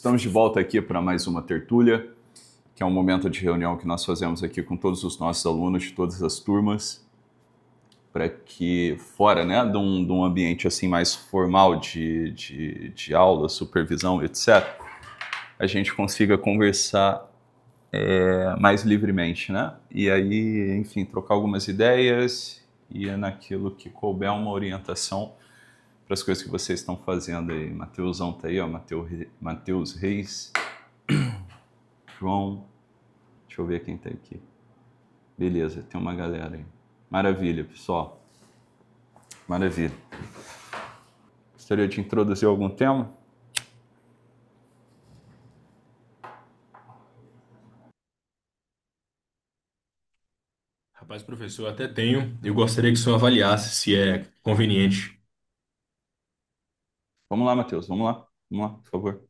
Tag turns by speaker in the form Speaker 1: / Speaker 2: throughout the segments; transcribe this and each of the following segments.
Speaker 1: Estamos de volta aqui para mais uma tertúlia, que é um momento de reunião que nós fazemos aqui com todos os nossos alunos de todas as turmas, para que, fora, né, de um ambiente assim mais formal de aula, supervisão, etc., a gente consiga conversar mais livremente, né? E aí, enfim, trocar algumas ideias e é naquilo que couber uma orientação para as coisas que vocês estão fazendo aí. Mateusão tá aí, ó, Mateus Reis, João, deixa eu ver quem tá aqui. Beleza, tem uma galera aí. Maravilha, pessoal. Maravilha. Gostaria de introduzir algum tema?
Speaker 2: Rapaz, professor, eu até tenho. Eu gostaria que o senhor avaliasse se é conveniente.
Speaker 1: Vamos lá, Mateus, vamos lá. Vamos lá, por favor.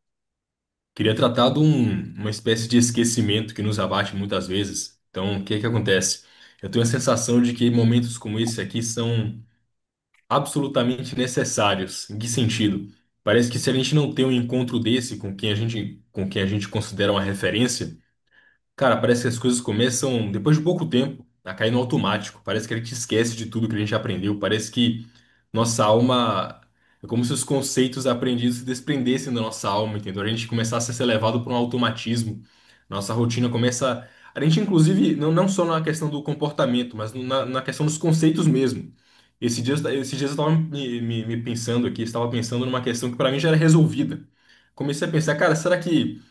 Speaker 2: Queria tratar de uma espécie de esquecimento que nos abate muitas vezes. Então, o que é que acontece? Eu tenho a sensação de que momentos como esse aqui são absolutamente necessários. Em que sentido? Parece que se a gente não tem um encontro desse com quem a gente considera uma referência, cara, parece que as coisas começam, depois de pouco tempo, a cair no automático. Parece que a gente esquece de tudo que a gente aprendeu. Parece que nossa alma. É como se os conceitos aprendidos se desprendessem da nossa alma, entendeu? A gente começasse a ser levado por um automatismo. Nossa rotina começa. A gente, inclusive, não só na questão do comportamento, mas na questão dos conceitos mesmo. Esses dias eu estava me pensando aqui, estava pensando numa questão que para mim já era resolvida. Comecei a pensar, cara, será que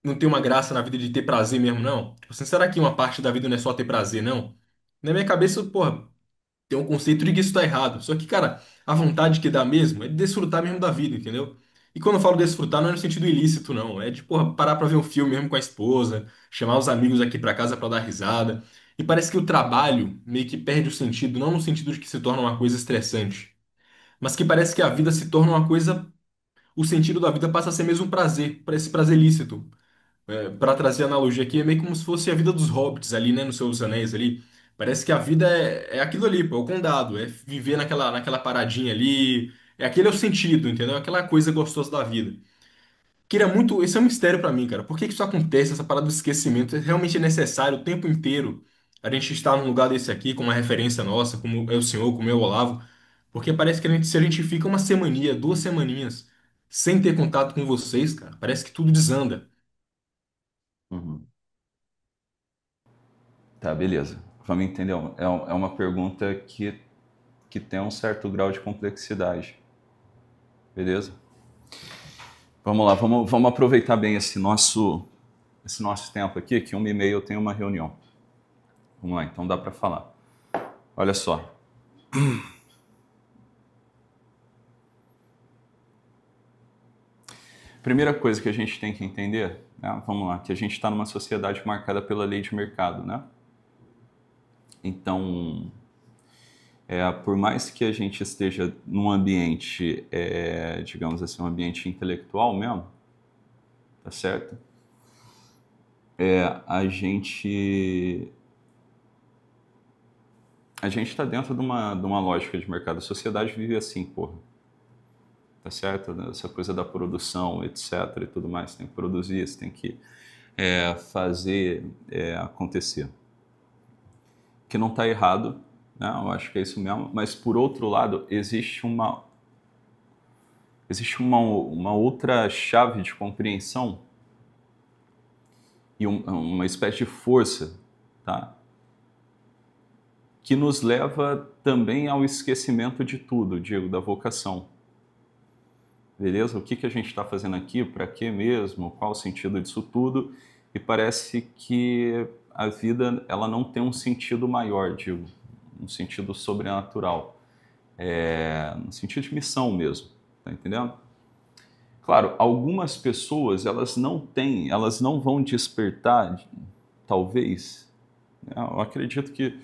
Speaker 2: não tem uma graça na vida de ter prazer mesmo, não? Tipo assim, será que uma parte da vida não é só ter prazer, não? Na minha cabeça, porra, tem um conceito de que isso tá errado. Só que, cara, a vontade que dá mesmo é de desfrutar mesmo da vida, entendeu? E quando eu falo desfrutar, não é no sentido ilícito, não. É de, porra, parar pra ver um filme mesmo com a esposa, chamar os amigos aqui pra casa pra dar risada. E parece que o trabalho meio que perde o sentido, não no sentido de que se torna uma coisa estressante, mas que parece que a vida se torna uma coisa. O sentido da vida passa a ser mesmo um prazer, para esse prazer lícito. Para trazer analogia aqui, é meio como se fosse a vida dos hobbits ali, né, no Senhor dos Anéis ali. Parece que a vida é aquilo ali, pô, é o condado, é viver naquela paradinha ali. Aquele é o sentido, entendeu? Aquela coisa gostosa da vida. Queria muito, esse é um mistério pra mim, cara. Por que que isso acontece, essa parada do esquecimento? Realmente é necessário o tempo inteiro a gente estar num lugar desse aqui, com uma referência nossa, como é o senhor, como é o Olavo. Porque parece que se a gente fica uma semaninha, 2 semaninhas, sem ter contato com vocês, cara, parece que tudo desanda.
Speaker 1: Uhum. Tá, beleza. Vamos entender. É uma pergunta que tem um certo grau de complexidade. Beleza? Vamos lá, vamos aproveitar bem esse nosso tempo aqui, que 1h30 eu tenho uma reunião. Vamos lá, então dá para falar. Olha só. Primeira coisa que a gente tem que entender, né, vamos lá, que a gente está numa sociedade marcada pela lei de mercado, né? Então, por mais que a gente esteja num ambiente, digamos assim, um ambiente intelectual mesmo, tá certo? A gente está dentro de uma lógica de mercado. A sociedade vive assim, porra. Tá certo? Essa coisa da produção, etc. e tudo mais. Você tem que produzir, você tem que fazer acontecer. Que não está errado, né? Eu acho que é isso mesmo. Mas, por outro lado, existe uma outra chave de compreensão e uma espécie de força, tá? Que nos leva também ao esquecimento de tudo, Diego, da vocação. Beleza? O que a gente está fazendo aqui? Para quê mesmo? Qual o sentido disso tudo? E parece que a vida ela não tem um sentido maior, digo, um sentido sobrenatural, no sentido de missão mesmo, tá entendendo? Claro, algumas pessoas elas não têm, elas não vão despertar, talvez, né? Eu acredito que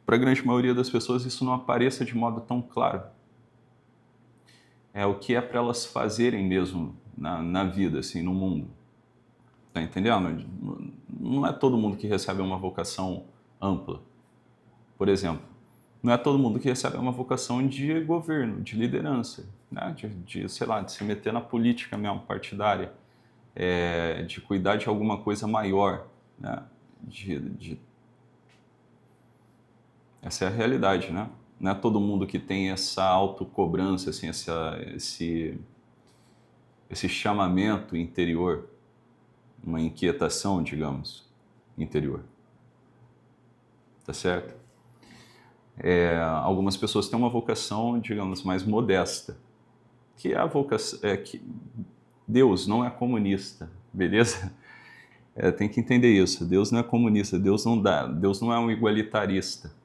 Speaker 1: para a grande maioria das pessoas isso não apareça de modo tão claro. É o que é para elas fazerem mesmo na vida, assim, no mundo. Tá entendendo? Não é todo mundo que recebe uma vocação ampla. Por exemplo, Não é todo mundo que recebe uma vocação de governo, de liderança, né? Sei lá, de se meter na política mesmo, partidária, de cuidar de alguma coisa maior, né? Essa é a realidade, né? Não é todo mundo que tem essa autocobrança, assim, esse chamamento interior, uma inquietação, digamos, interior. Tá certo? Algumas pessoas têm uma vocação, digamos, mais modesta, que é a vocação, que Deus não é comunista, beleza? Tem que entender isso. Deus não é comunista, Deus não é um igualitarista.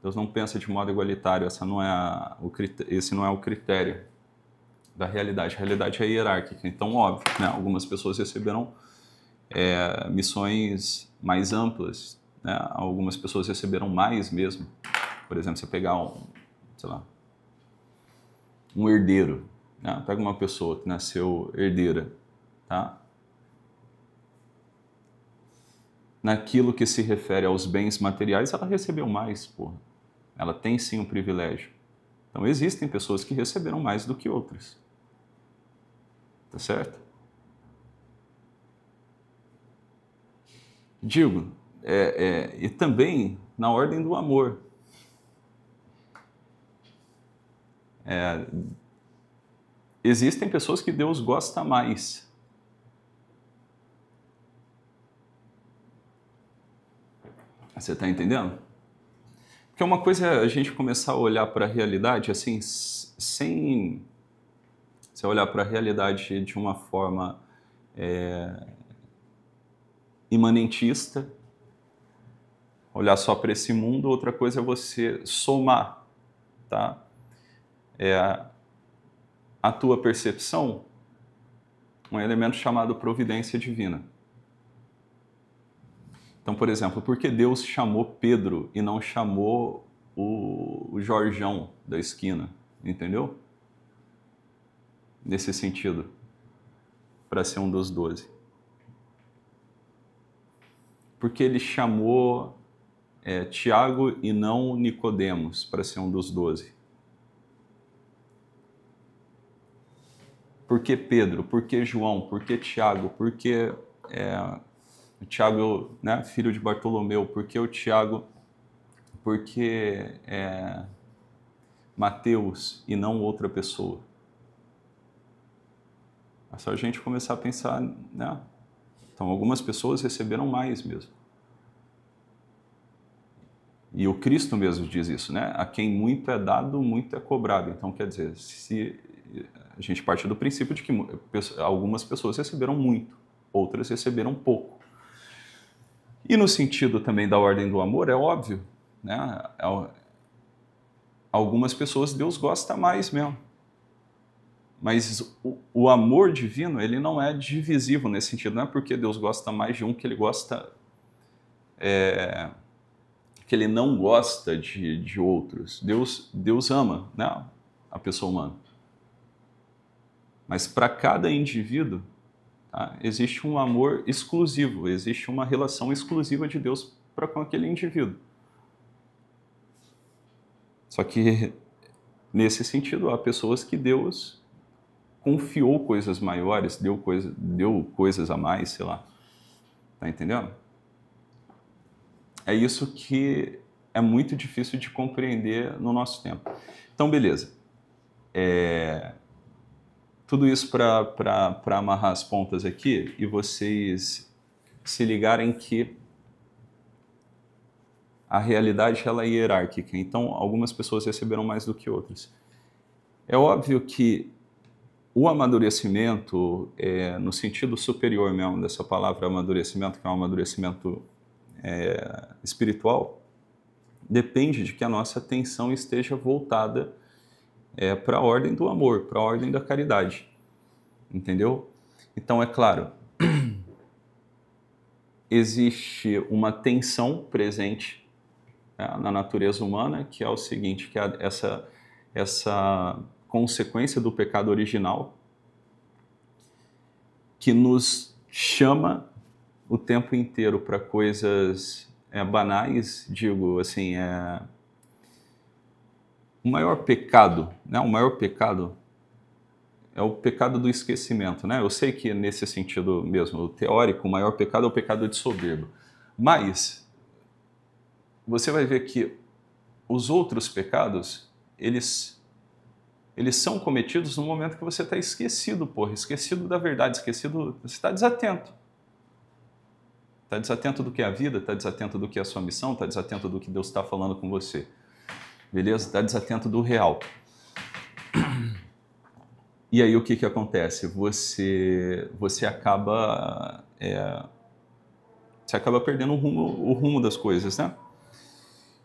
Speaker 1: Deus não pensa de modo igualitário. Esse não é o critério da realidade. A realidade é hierárquica. Então, óbvio, né? Algumas pessoas receberam missões mais amplas, né? Algumas pessoas receberam mais mesmo. Por exemplo, você pegar um herdeiro, né? Pega uma pessoa que nasceu herdeira, tá? Naquilo que se refere aos bens materiais, ela recebeu mais, porra. Ela tem sim um privilégio. Então existem pessoas que receberam mais do que outras. Tá certo? Digo, e também na ordem do amor. Existem pessoas que Deus gosta mais. Você está entendendo? Porque uma coisa é a gente começar a olhar para a realidade assim, sem você olhar para a realidade de uma forma imanentista, olhar só para esse mundo. Outra coisa é você somar, tá? A tua percepção, um elemento chamado providência divina. Então, por exemplo, por que Deus chamou Pedro e não chamou o Jorjão da esquina? Entendeu? Nesse sentido, para ser um dos 12. Porque ele chamou Tiago e não Nicodemos para ser um dos 12. Por que Pedro? Por que João? Por que Tiago? Por que o Tiago, né, filho de Bartolomeu? Por que o Tiago? Por que Mateus e não outra pessoa? É só a gente começar a pensar, né? Então, algumas pessoas receberam mais mesmo. E o Cristo mesmo diz isso, né? A quem muito é dado, muito é cobrado. Então, quer dizer, se a gente parte do princípio de que algumas pessoas receberam muito, outras receberam pouco. E no sentido também da ordem do amor, é óbvio, né? Algumas pessoas Deus gosta mais mesmo. Mas o amor divino, ele não é divisivo nesse sentido. Não é porque Deus gosta mais de um que ele gosta... que ele não gosta de outros. Deus ama, né, a pessoa humana. Mas para cada indivíduo, tá, existe um amor exclusivo, existe uma relação exclusiva de Deus para com aquele indivíduo. Só que, nesse sentido, há pessoas que Deus confiou coisas maiores, deu coisas a mais, sei lá. Tá entendendo? É isso que é muito difícil de compreender no nosso tempo. Então, beleza. Tudo isso para amarrar as pontas aqui e vocês se ligarem que a realidade ela é hierárquica. Então, algumas pessoas receberam mais do que outras. É óbvio que o amadurecimento, no sentido superior mesmo dessa palavra amadurecimento, que é um amadurecimento espiritual, depende de que a nossa atenção esteja voltada para a ordem do amor, para a ordem da caridade. Entendeu? Então, é claro, existe uma tensão presente na natureza humana, que é o seguinte, que é essa consequência do pecado original, que nos chama o tempo inteiro para coisas banais, digo assim, O maior pecado, né? O maior pecado é o pecado do esquecimento, né? Eu sei que nesse sentido mesmo teórico, o maior pecado é o pecado de soberba. Mas você vai ver que os outros pecados, eles são cometidos no momento que você está esquecido, porra, esquecido da verdade, esquecido, você está desatento. Está desatento do que é a vida, está desatento do que é a sua missão, está desatento do que Deus está falando com você. Beleza? Está desatento do real. E aí o que acontece? Você acaba perdendo o rumo das coisas, né?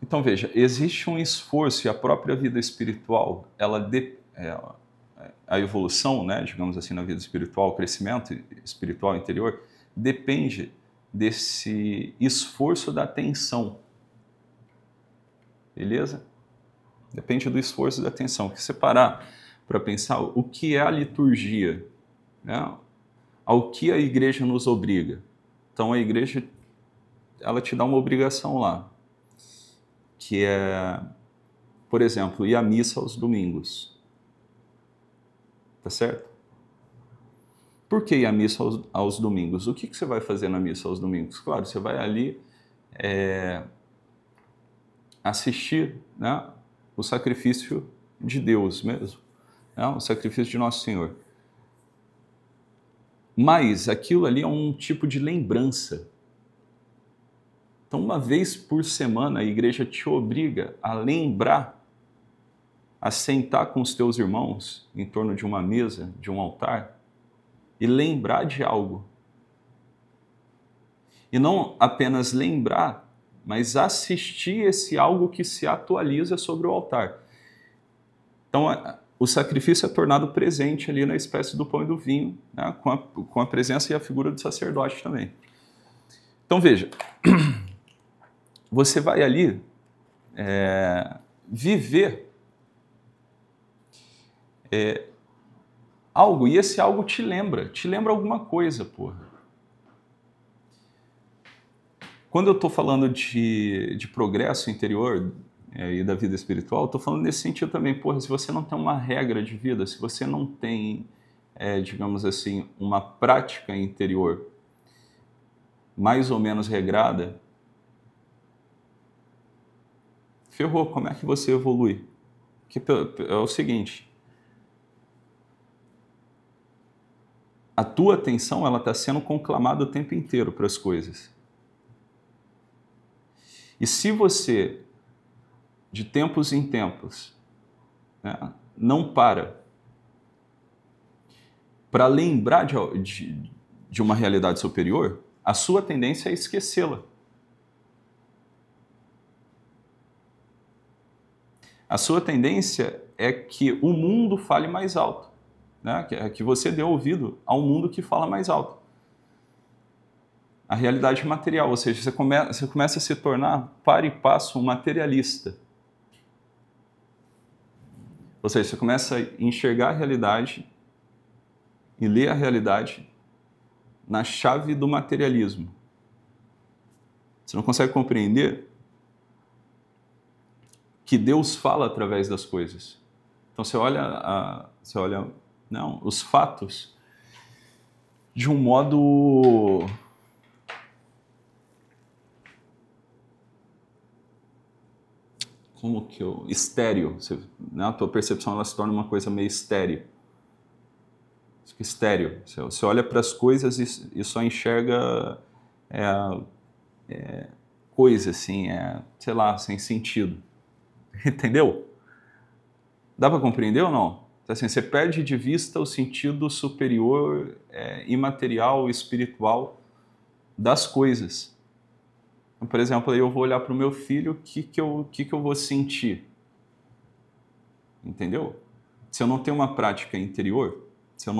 Speaker 1: Então veja, existe um esforço e a própria vida espiritual, a evolução, né, digamos assim, na vida espiritual, o crescimento espiritual interior, depende desse esforço da atenção. Beleza? Depende do esforço da atenção. Que você parar para pensar o que é a liturgia, né? Ao que a igreja nos obriga. Então a igreja, ela te dá uma obrigação lá, que é, por exemplo, ir à missa aos domingos. Tá certo? Por que ir à missa aos domingos? O que você vai fazer na missa aos domingos? Claro, você vai ali assistir, né, o sacrifício de Deus mesmo, né, o sacrifício de Nosso Senhor. Mas aquilo ali é um tipo de lembrança. Então, uma vez por semana, a igreja te obriga a lembrar, a sentar com os teus irmãos em torno de uma mesa, de um altar, e lembrar de algo. E não apenas lembrar, mas assistir esse algo que se atualiza sobre o altar. Então, o sacrifício é tornado presente ali na espécie do pão e do vinho, né, com a presença e a figura do sacerdote também. Então, veja, você vai ali viver algo, e esse algo te lembra alguma coisa, porra. Quando eu estou falando de progresso interior e da vida espiritual, eu estou falando nesse sentido também, porra, se você não tem uma regra de vida, se você não tem, digamos assim, uma prática interior mais ou menos regrada, ferrou, como é que você evolui? Porque é o seguinte, a tua atenção ela está sendo conclamada o tempo inteiro para as coisas. E se você, de tempos em tempos, né, não para lembrar de uma realidade superior, a sua tendência é esquecê-la. A sua tendência é que o mundo fale mais alto, né? Que você dê ouvido ao mundo que fala mais alto. A realidade material, ou seja, você começa a se tornar, para e passo, um materialista. Ou seja, você começa a enxergar a realidade e ler a realidade na chave do materialismo. Você não consegue compreender que Deus fala através das coisas. Então você olha os fatos de um modo estéreo, né? A tua percepção ela se torna uma coisa meio estéreo. Estéreo. Você olha para as coisas e só enxerga coisa assim, sei lá, sem sentido. Entendeu? Dá para compreender ou não? Então, assim, você perde de vista o sentido superior, imaterial, espiritual das coisas. Então, por exemplo, eu vou olhar para o meu filho, o que eu vou sentir? Entendeu? Se eu não tenho uma prática interior, se eu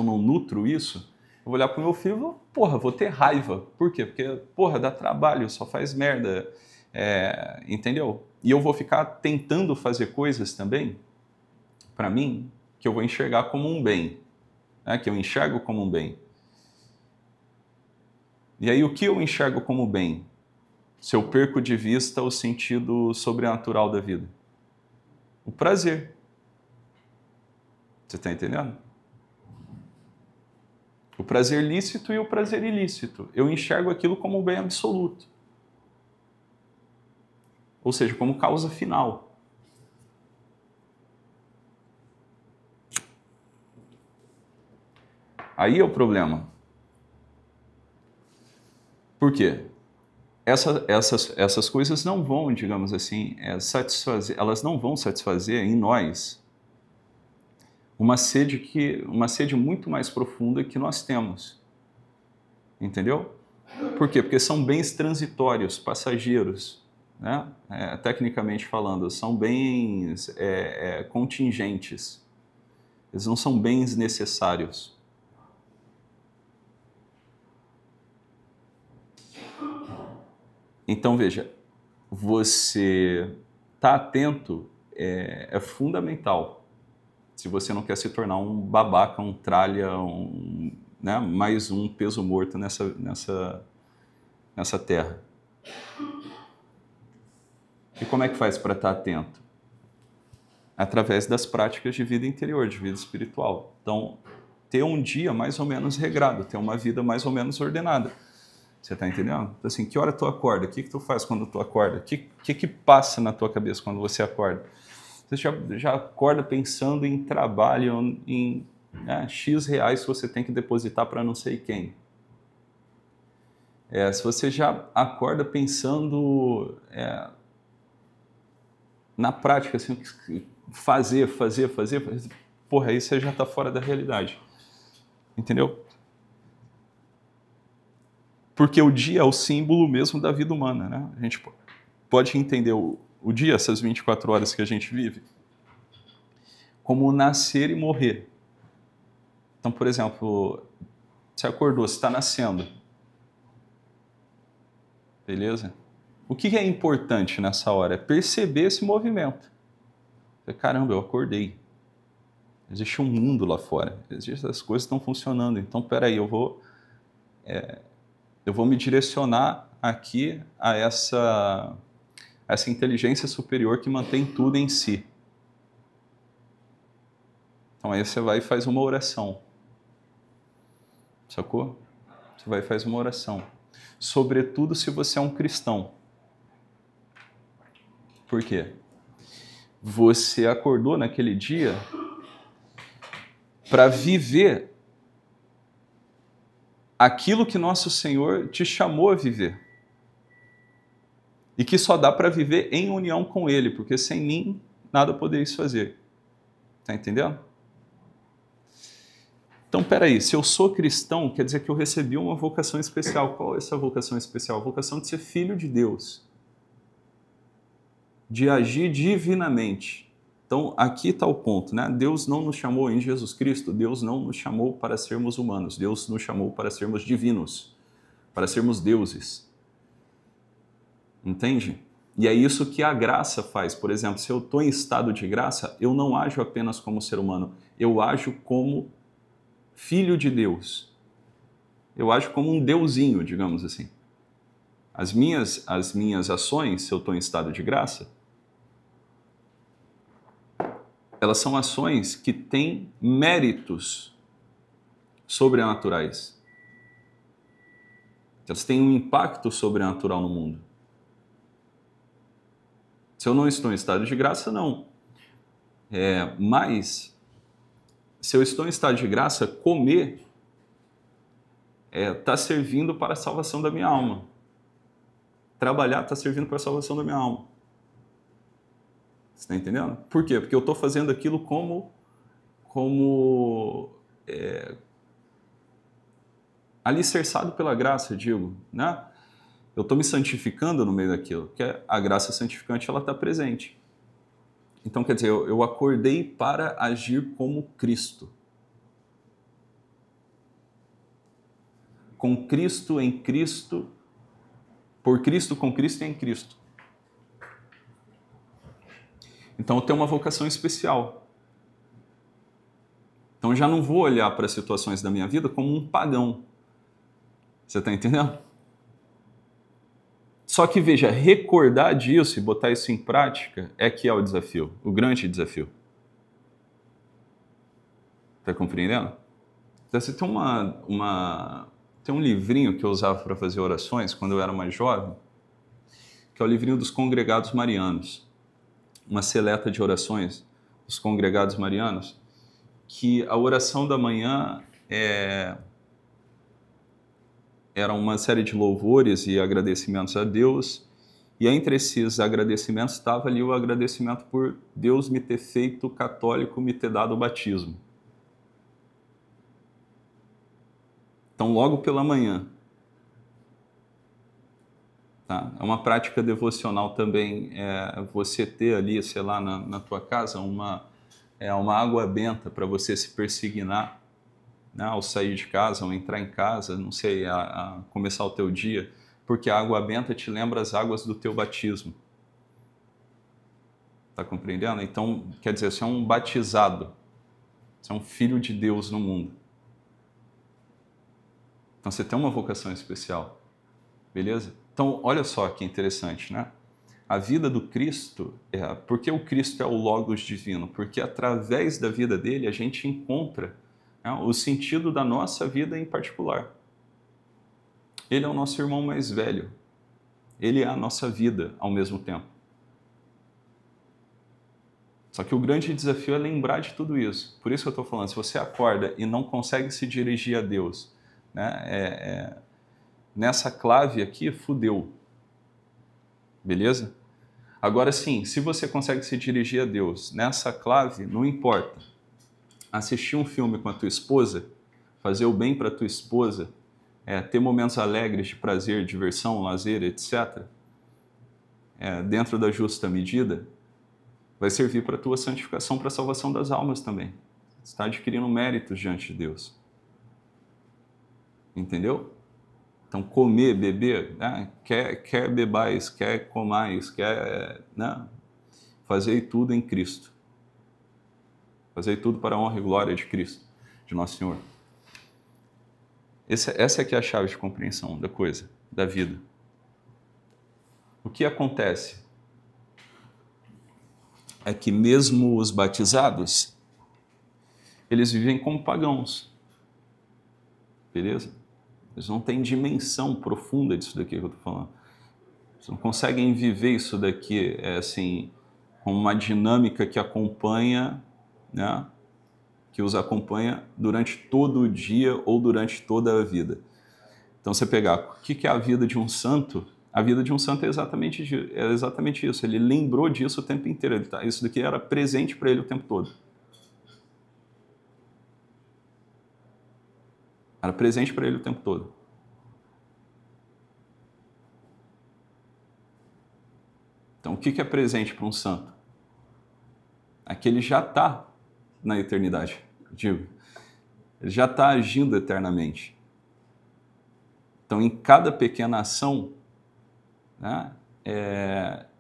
Speaker 1: não nutro isso, eu vou olhar para o meu filho e vou, porra, vou ter raiva. Por quê? Porque, porra, dá trabalho, só faz merda. Entendeu? E eu vou ficar tentando fazer coisas também, para mim, que eu vou enxergar como um bem, né? Que eu enxergo como um bem. E aí, o que eu enxergo como bem? Se eu perco de vista o sentido sobrenatural da vida. O prazer. Você está entendendo? O prazer lícito e o prazer ilícito. Eu enxergo aquilo como um bem absoluto. Ou seja, como causa final. Aí é o problema. Por quê? Essas coisas não vão, digamos assim, elas não vão satisfazer em nós uma sede muito mais profunda que nós temos. Entendeu? Por quê? Porque são bens transitórios, passageiros, né? Tecnicamente falando, são bens contingentes. Eles não são bens necessários. Então, veja, você estar atento é fundamental. Se você não quer se tornar um babaca, um tralha, né, mais um peso morto nessa terra. E como é que faz para estar atento? Através das práticas de vida interior, de vida espiritual. Então, ter um dia mais ou menos regrado, ter uma vida mais ou menos ordenada. Você está entendendo? Então, assim, que hora tu acorda? O que tu faz quando tu acorda? O que passa na tua cabeça quando você acorda? Você já acorda pensando em trabalho, em X reais que você tem que depositar para não sei quem. Se você já acorda pensando na prática, assim, fazer, porra, aí você já está fora da realidade. Entendeu? Porque o dia é o símbolo mesmo da vida humana, né? A gente pode entender o dia, essas 24 horas que a gente vive, como nascer e morrer. Então, por exemplo, você acordou, você está nascendo. Beleza? O que é importante nessa hora? É perceber esse movimento. Caramba, eu acordei. Existe um mundo lá fora. As coisas estão funcionando. Então, peraí, eu vou me direcionar aqui a essa inteligência superior que mantém tudo em si. Então aí você vai e faz uma oração. Sacou? Você vai e faz uma oração. Sobretudo se você é um cristão. Por quê? Você acordou naquele dia para viver aquilo que nosso Senhor te chamou a viver. E que só dá para viver em união com Ele, porque sem mim nada podereis fazer. Tá entendendo? Então, peraí, se eu sou cristão, quer dizer que eu recebi uma vocação especial. Qual é essa vocação especial? A vocação de ser filho de Deus. De agir divinamente. Então, aqui está o ponto, né? Deus não nos chamou em Jesus Cristo, Deus não nos chamou para sermos humanos, Deus nos chamou para sermos divinos, para sermos deuses. Entende? E é isso que a graça faz. Por exemplo, se eu estou em estado de graça, eu não ajo apenas como ser humano, eu ajo como filho de Deus. Eu ajo como um deusinho, digamos assim. As minhas ações, se eu estou em estado de graça, elas são ações que têm méritos sobrenaturais. Elas têm um impacto sobrenatural no mundo. Se eu não estou em estado de graça, não. Mas, se eu estou em estado de graça, comer está servindo para a salvação da minha alma. Trabalhar está servindo para a salvação da minha alma. Você está entendendo? Por quê? Porque eu estou fazendo aquilo como alicerçado pela graça, eu digo, né? Eu estou me santificando no meio daquilo, porque a graça santificante ela está presente. Então, quer dizer, eu acordei para agir como Cristo. Com Cristo, em Cristo, por Cristo, com Cristo e em Cristo. Então eu tenho uma vocação especial. Então eu já não vou olhar para as situações da minha vida como um pagão. Você está entendendo? Só que, veja, recordar disso e botar isso em prática é que é o desafio, o grande desafio. Está compreendendo? Então, você tem tem um livrinho que eu usava para fazer orações quando eu era mais jovem, que é o livrinho dos Congregados Marianos. Uma seleta de orações dos Congregados Marianos, que a oração da manhã era uma série de louvores e agradecimentos a Deus, e entre esses agradecimentos estava ali o agradecimento por Deus me ter feito católico, me ter dado o batismo. Então, logo pela manhã. Tá? É uma prática devocional também, você ter ali, sei lá, na tua casa, uma água benta para você se persignar, né, ao sair de casa, ao entrar em casa, não sei, a começar o teu dia, porque a água benta te lembra as águas do teu batismo. Tá compreendendo? Então, quer dizer, você é um batizado, você é um filho de Deus no mundo. Então, você tem uma vocação especial, beleza? Então, olha só que interessante, né? A vida do Cristo, porque o Cristo é o Logos divino? Porque através da vida dele a gente encontra, né, o sentido da nossa vida em particular. Ele é o nosso irmão mais velho. Ele é a nossa vida ao mesmo tempo. Só que o grande desafio é lembrar de tudo isso. Por isso que eu estou falando, se você acorda e não consegue se dirigir a Deus, né, nessa clave aqui, fudeu. Beleza? Agora sim, se você consegue se dirigir a Deus nessa clave, não importa. Assistir um filme com a tua esposa, fazer o bem para a tua esposa, ter momentos alegres de prazer, diversão, lazer, etc., dentro da justa medida, vai servir para a tua santificação, para a salvação das almas também. Você está adquirindo méritos diante de Deus. Entendeu? Então, comer, beber, né? quer bebais, quer comais, quer, né? Fazer tudo em Cristo. Fazer tudo para a honra e glória de Cristo, de Nosso Senhor. Essa é que é a chave de compreensão da coisa, da vida. O que acontece é que mesmo os batizados, eles vivem como pagãos. Beleza? Eles não têm dimensão profunda disso daqui que eu estou falando. Eles não conseguem viver isso daqui, assim, com uma dinâmica que acompanha, né? Que os acompanha durante todo o dia ou durante toda a vida. Então, você pegar o que é a vida de um santo, a vida de um santo é exatamente isso. Ele lembrou disso o tempo inteiro. Isso daqui era presente para ele o tempo todo. Era presente para ele o tempo todo. Então, o que é presente para um santo? É que ele já está na eternidade, digo. Ele já está agindo eternamente. Então, em cada pequena ação, né,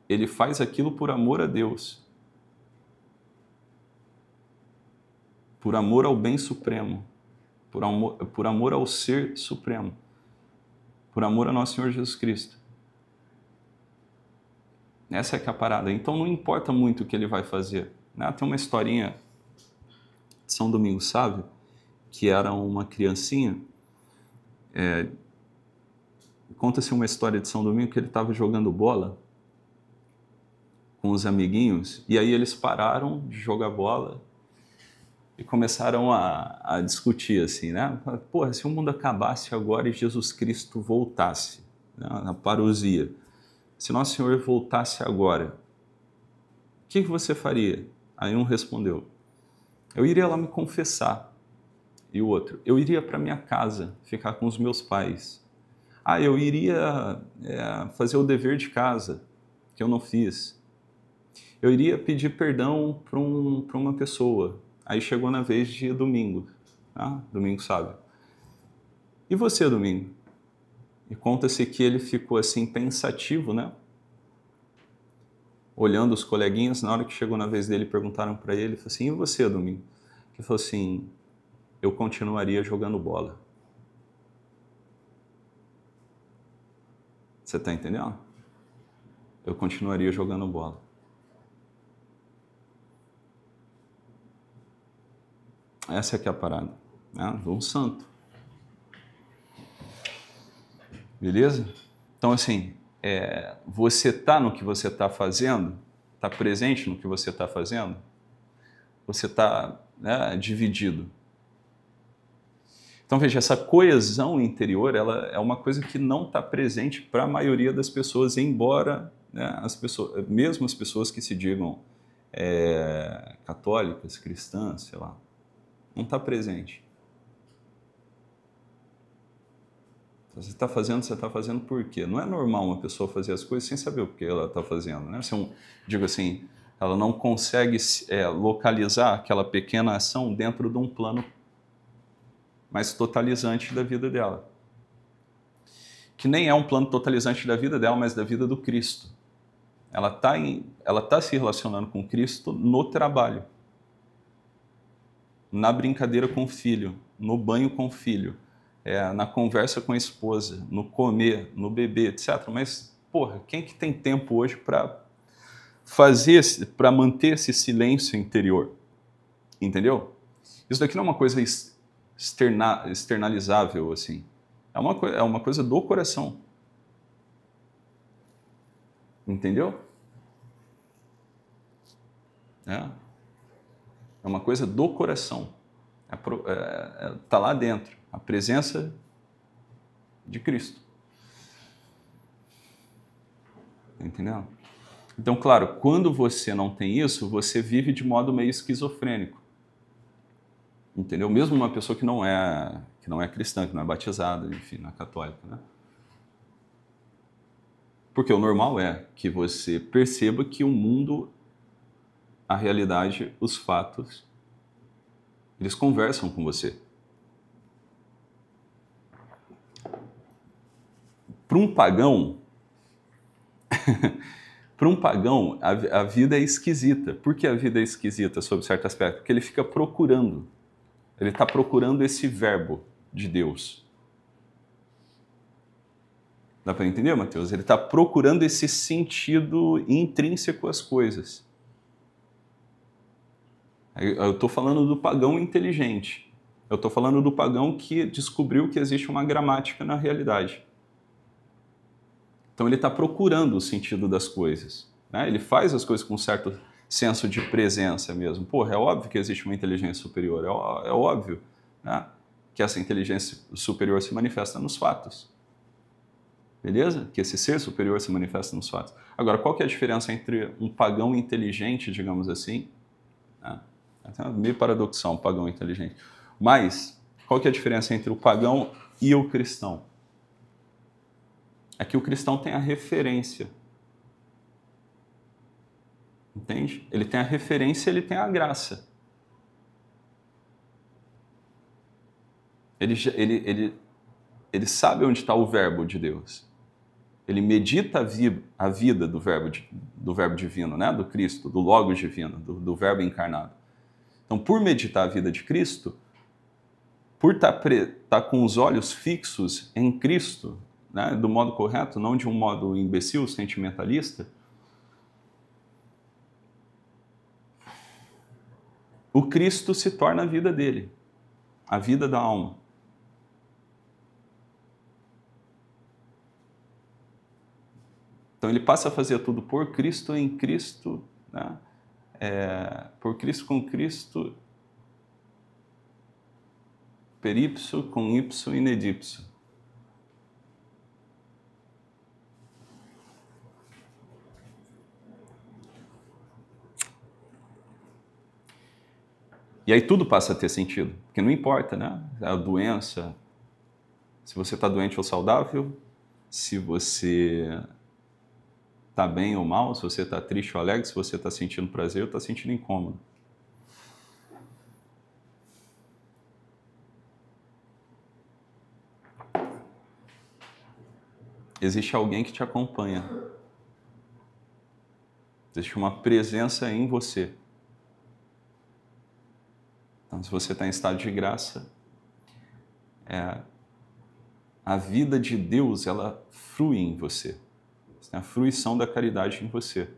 Speaker 1: ele faz aquilo por amor a Deus. Por amor ao bem supremo. Por amor ao ser supremo. Por amor a nosso Senhor Jesus Cristo. Essa é que é a parada. Então não importa muito o que ele vai fazer. Né? Tem uma historinha de São Domingos Sávio, que era uma criancinha. Conta-se uma história de São Domingos que ele estava jogando bola com os amiguinhos, e aí eles pararam de jogar bola e começaram a discutir assim, né? Porra, se o mundo acabasse agora e Jesus Cristo voltasse, né, na parousia, se Nosso Senhor voltasse agora, o que você faria? Aí um respondeu, eu iria lá me confessar. E o outro, eu iria para minha casa, ficar com os meus pais. Ah, eu iria fazer o dever de casa, que eu não fiz. Eu iria pedir perdão para uma pessoa. Aí chegou na vez de Domingo, tá? Domingo Sábio. E você, Domingo? E conta-se que ele ficou assim pensativo, né? Olhando os coleguinhas, na hora que chegou na vez dele, perguntaram para ele, falou assim, e você, Domingo? Ele falou assim, eu continuaria jogando bola. Você está entendendo? eu continuaria jogando bola. Essa é que é a parada, né? Um santo. Beleza? Então, assim, você tá no que você está fazendo, está presente no que você está fazendo, você está, né, dividido. Então, veja, essa coesão interior, ela é uma coisa que não está presente para a maioria das pessoas, embora, né, mesmo as pessoas que se digam católicas, cristãs, sei lá, não está presente. Você está fazendo por quê? Não é normal uma pessoa fazer as coisas sem saber o que ela está fazendo, né? Digo assim, ela não consegue localizar aquela pequena ação dentro de um plano mais totalizante da vida dela. Que nem é um plano totalizante da vida dela, mas da vida do Cristo. Ela tá se relacionando com Cristo no trabalho, na brincadeira com o filho, no banho com o filho, na conversa com a esposa, no comer, no beber, etc. Mas, porra, quem que tem tempo hoje para manter esse silêncio interior? Entendeu? Isso daqui não é uma coisa externalizável, assim. É uma coisa do coração. Entendeu? É uma coisa do coração. Tá lá dentro. A presença de Cristo. Entendeu? Então, claro, quando você não tem isso, você vive de modo meio esquizofrênico. Entendeu? Mesmo uma pessoa que não é cristã, que não é batizada, enfim, não é católica, né? Porque o normal é que você perceba que o mundo, a realidade, os fatos, eles conversam com você. Para um pagão, a vida é esquisita. Por que a vida é esquisita, sob certo aspecto? Porque ele fica procurando. Ele está procurando esse verbo de Deus. Dá para entender, Mateus? Ele está procurando esse sentido intrínseco às coisas. Eu estou falando do pagão inteligente. Eu estou falando do pagão que descobriu que existe uma gramática na realidade. Então ele está procurando o sentido das coisas, né? Ele faz as coisas com um certo senso de presença mesmo. Porra, é óbvio que existe uma inteligência superior, é óbvio, né, que essa inteligência superior se manifesta nos fatos. Beleza? Que esse ser superior se manifesta nos fatos. Agora, qual que é a diferença entre um pagão inteligente, digamos assim, né? É meio paradoxal um pagão inteligente. Mas, qual que é a diferença entre o pagão e o cristão? É que o cristão tem a referência. Entende? Ele tem a referência, ele tem a graça. Ele sabe onde está o verbo de Deus. Ele medita a vida do verbo divino, né? Do Cristo, do Logos divino, do verbo encarnado. Então, por meditar a vida de Cristo, por estar com os olhos fixos em Cristo, né, do modo correto, não de um modo imbecil, sentimentalista, o Cristo se torna a vida dele, a vida da alma. Então ele passa a fazer tudo por Cristo, em Cristo, né? Por Cristo, com Cristo, per ipso, com ipso, in edipso. E aí tudo passa a ter sentido, porque não importa, né? A doença, se você está doente ou saudável, se você está bem ou mal, se você está triste ou alegre, se você está sentindo prazer ou está sentindo incômodo. Existe alguém que te acompanha. Existe uma presença em você. Então, se você está em estado de graça, a vida de Deus, ela flui em você. Você tem a fruição da caridade em você.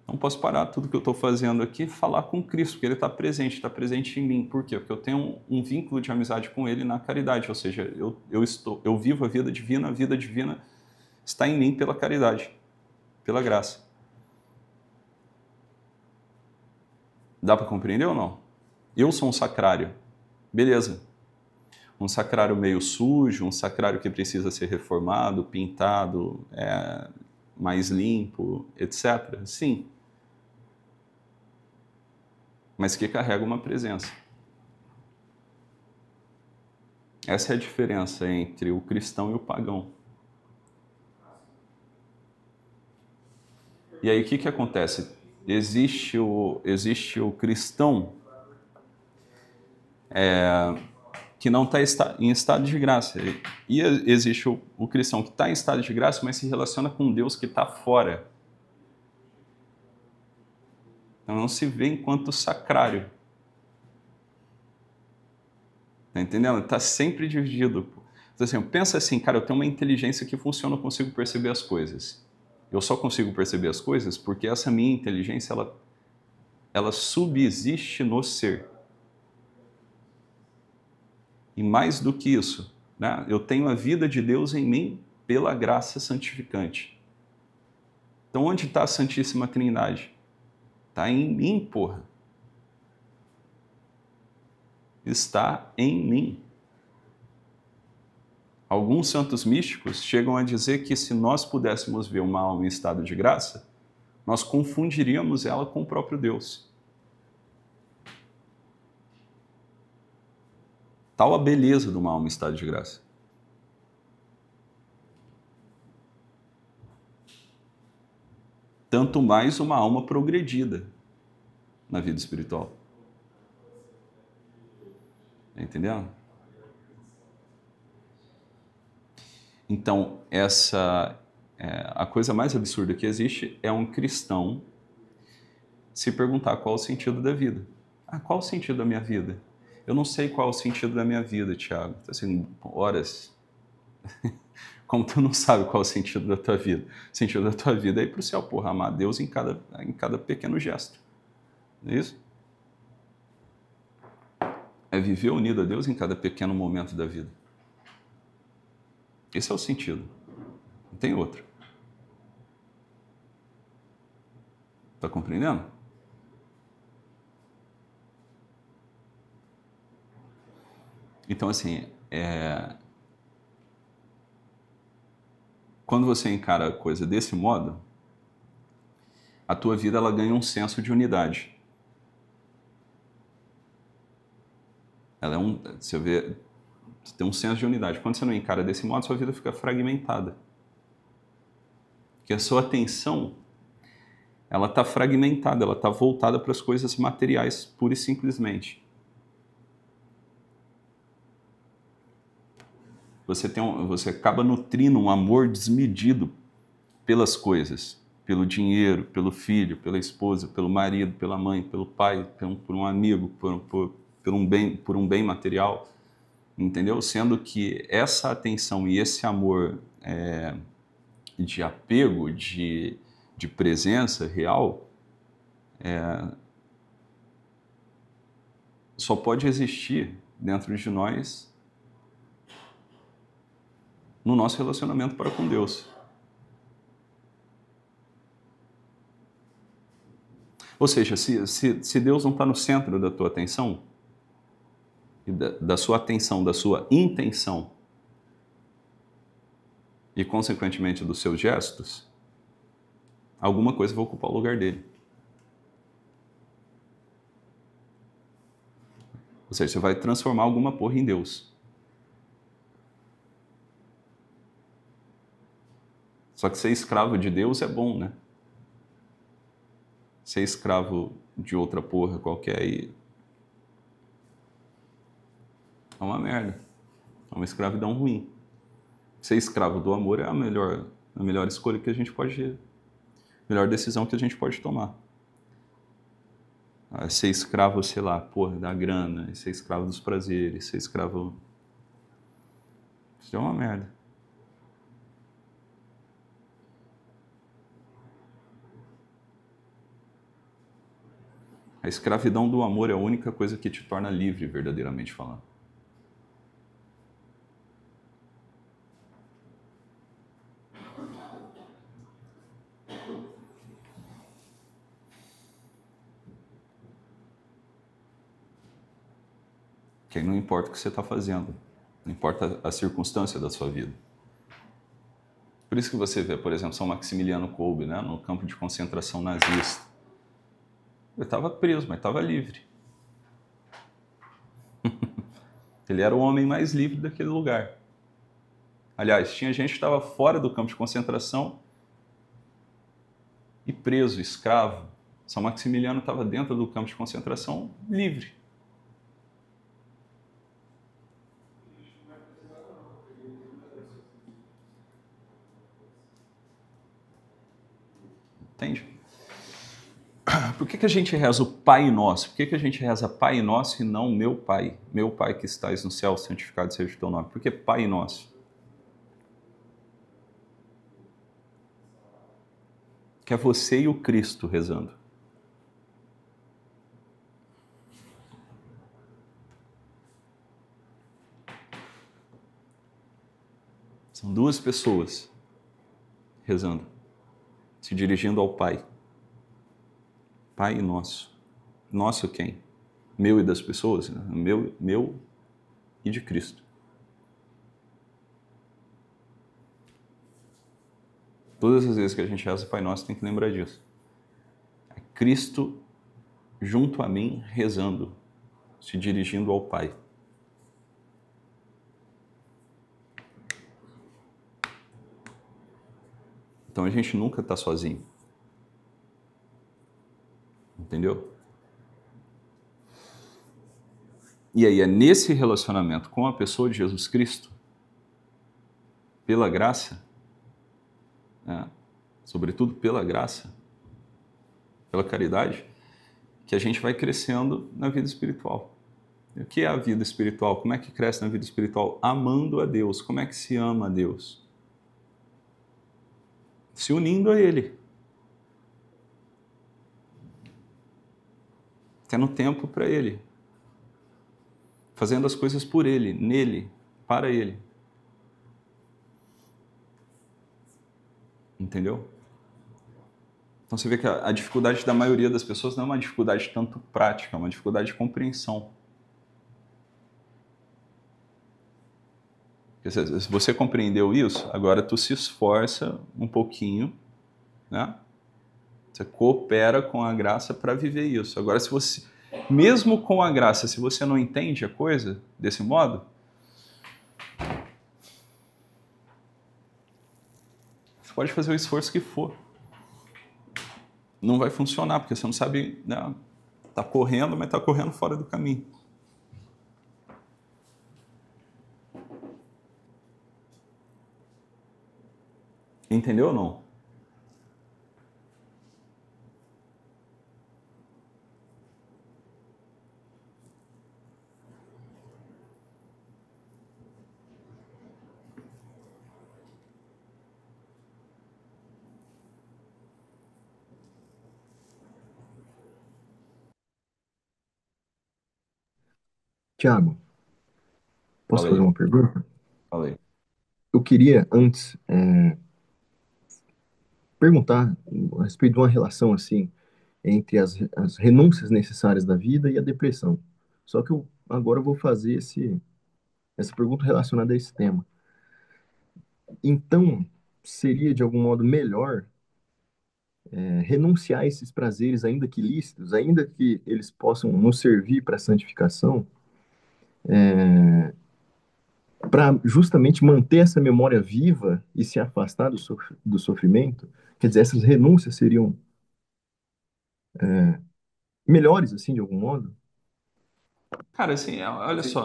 Speaker 1: Não posso parar tudo que eu estou fazendo aqui e falar com Cristo, porque Ele está presente em mim. Por quê? Porque eu tenho um vínculo de amizade com Ele na caridade, ou seja, eu vivo a vida divina está em mim pela caridade, pela graça. Dá para compreender ou não? Eu sou um sacrário, beleza. Um sacrário meio sujo, um sacrário que precisa ser reformado, pintado, mais limpo, etc. Sim. Mas que carrega uma presença. Essa é a diferença entre o cristão e o pagão. E aí o que acontece? Existe o cristão que não está em estado de graça. E existe o cristão que está em estado de graça, mas se relaciona com Deus que está fora. Então não se vê enquanto sacrário. Tá entendendo? Está sempre dividido. Então, assim, pensa assim, cara, eu tenho uma inteligência que funciona, eu consigo perceber as coisas. Eu só consigo perceber as coisas porque essa minha inteligência, ela subsiste no ser. E mais do que isso, né? Eu tenho a vida de Deus em mim pela graça santificante. Então onde está a Santíssima Trindade? Está em mim, porra. Está em mim. Alguns santos místicos chegam a dizer que se nós pudéssemos ver uma alma em estado de graça, nós confundiríamos ela com o próprio Deus. Tal a beleza de uma alma em estado de graça. Tanto mais uma alma progredida na vida espiritual. Tá entendendo? Então, a coisa mais absurda que existe é um cristão se perguntar qual o sentido da vida. Ah, qual o sentido da minha vida? Eu não sei qual é o sentido da minha vida, Tiago. Assim, horas. Como tu não sabe qual é o sentido da tua vida? O sentido da tua vida é ir para o céu, porra, amar Deus em cada pequeno gesto. Não é isso? É viver unido a Deus em cada pequeno momento da vida. Esse é o sentido. Não tem outro. Tá compreendendo? Então, assim, quando você encara a coisa desse modo, a tua vida ela ganha um senso de unidade. Ela você vê, você tem um senso de unidade. Quando você não encara desse modo, sua vida fica fragmentada. Porque a sua atenção, ela está fragmentada, ela está voltada para as coisas materiais, pura e simplesmente. Você acaba nutrindo um amor desmedido pelas coisas, pelo dinheiro, pelo filho, pela esposa, pelo marido, pela mãe, pelo pai, por um amigo, por um bem material, entendeu? Sendo que essa atenção e esse amor de apego, de presença real, só pode existir dentro de nós no nosso relacionamento para com Deus. Ou seja, se Deus não está no centro da tua atenção, da sua atenção, da sua intenção, e consequentemente dos seus gestos, alguma coisa vai ocupar o lugar dele. Ou seja, você vai transformar alguma porra em Deus. Só que ser escravo de Deus é bom, né? Ser escravo de outra porra qualquer aí é uma merda. É uma escravidão ruim. Ser escravo do amor é a melhor escolha que a gente pode... A melhor decisão que a gente pode tomar. Ser escravo, sei lá, porra, da grana, ser escravo dos prazeres, ser escravo... Isso é uma merda. A escravidão do amor é a única coisa que te torna livre, verdadeiramente falando. Que aí não importa o que você está fazendo, não importa a circunstância da sua vida. Por isso que você vê, por exemplo, São Maximiliano Kolbe, né, no campo de concentração nazista. Ele estava preso, mas estava livre. Ele era o homem mais livre daquele lugar. Aliás, tinha gente que estava fora do campo de concentração e preso, escravo. São Maximiliano estava dentro do campo de concentração, livre. Entende? Por que a gente reza o Pai Nosso? Por que a gente reza Pai Nosso e não meu Pai? Meu Pai que estais no céu, santificado seja o teu nome. Por que Pai Nosso? Que é você e o Cristo rezando. São duas pessoas rezando, se dirigindo ao Pai. Pai Nosso. Nosso quem? Meu e das pessoas? Meu e de Cristo. Todas as vezes que a gente reza o Pai Nosso, tem que lembrar disso. É Cristo junto a mim, rezando, se dirigindo ao Pai. Então a gente nunca está sozinho. Entendeu? E aí é nesse relacionamento com a pessoa de Jesus Cristo, pela graça, sobretudo pela graça, pela caridade, que a gente vai crescendo na vida espiritual. E o que é a vida espiritual? Como é que cresce na vida espiritual? Amando a Deus. Como é que se ama a Deus? Se unindo a Ele. Tendo tempo para Ele. Fazendo as coisas por Ele, nele, para Ele. Entendeu? Então você vê que a dificuldade da maioria das pessoas não é uma dificuldade tanto prática, é uma dificuldade de compreensão. Se você compreendeu isso, agora tu se esforça um pouquinho, né? Você coopera com a graça para viver isso. Agora, se você, mesmo com a graça, se você não entende a coisa desse modo, você pode fazer o esforço que for. Não vai funcionar, porque você não sabe, né? Tá correndo, mas tá correndo fora do caminho. Entendeu ou não?
Speaker 3: Tiago, posso fazer
Speaker 1: Falei,
Speaker 3: uma pergunta?
Speaker 1: falei.
Speaker 3: Eu queria antes perguntar a respeito de uma relação assim entre as renúncias necessárias da vida e a depressão. Só que eu agora eu vou fazer essa pergunta relacionada a esse tema. Então, seria de algum modo melhor renunciar a esses prazeres, ainda que lícitos, ainda que eles possam nos servir para a santificação, para justamente manter essa memória viva e se afastar do sofrimento? Quer dizer, essas renúncias seriam melhores, assim, de algum modo?
Speaker 1: Cara, assim, olha só,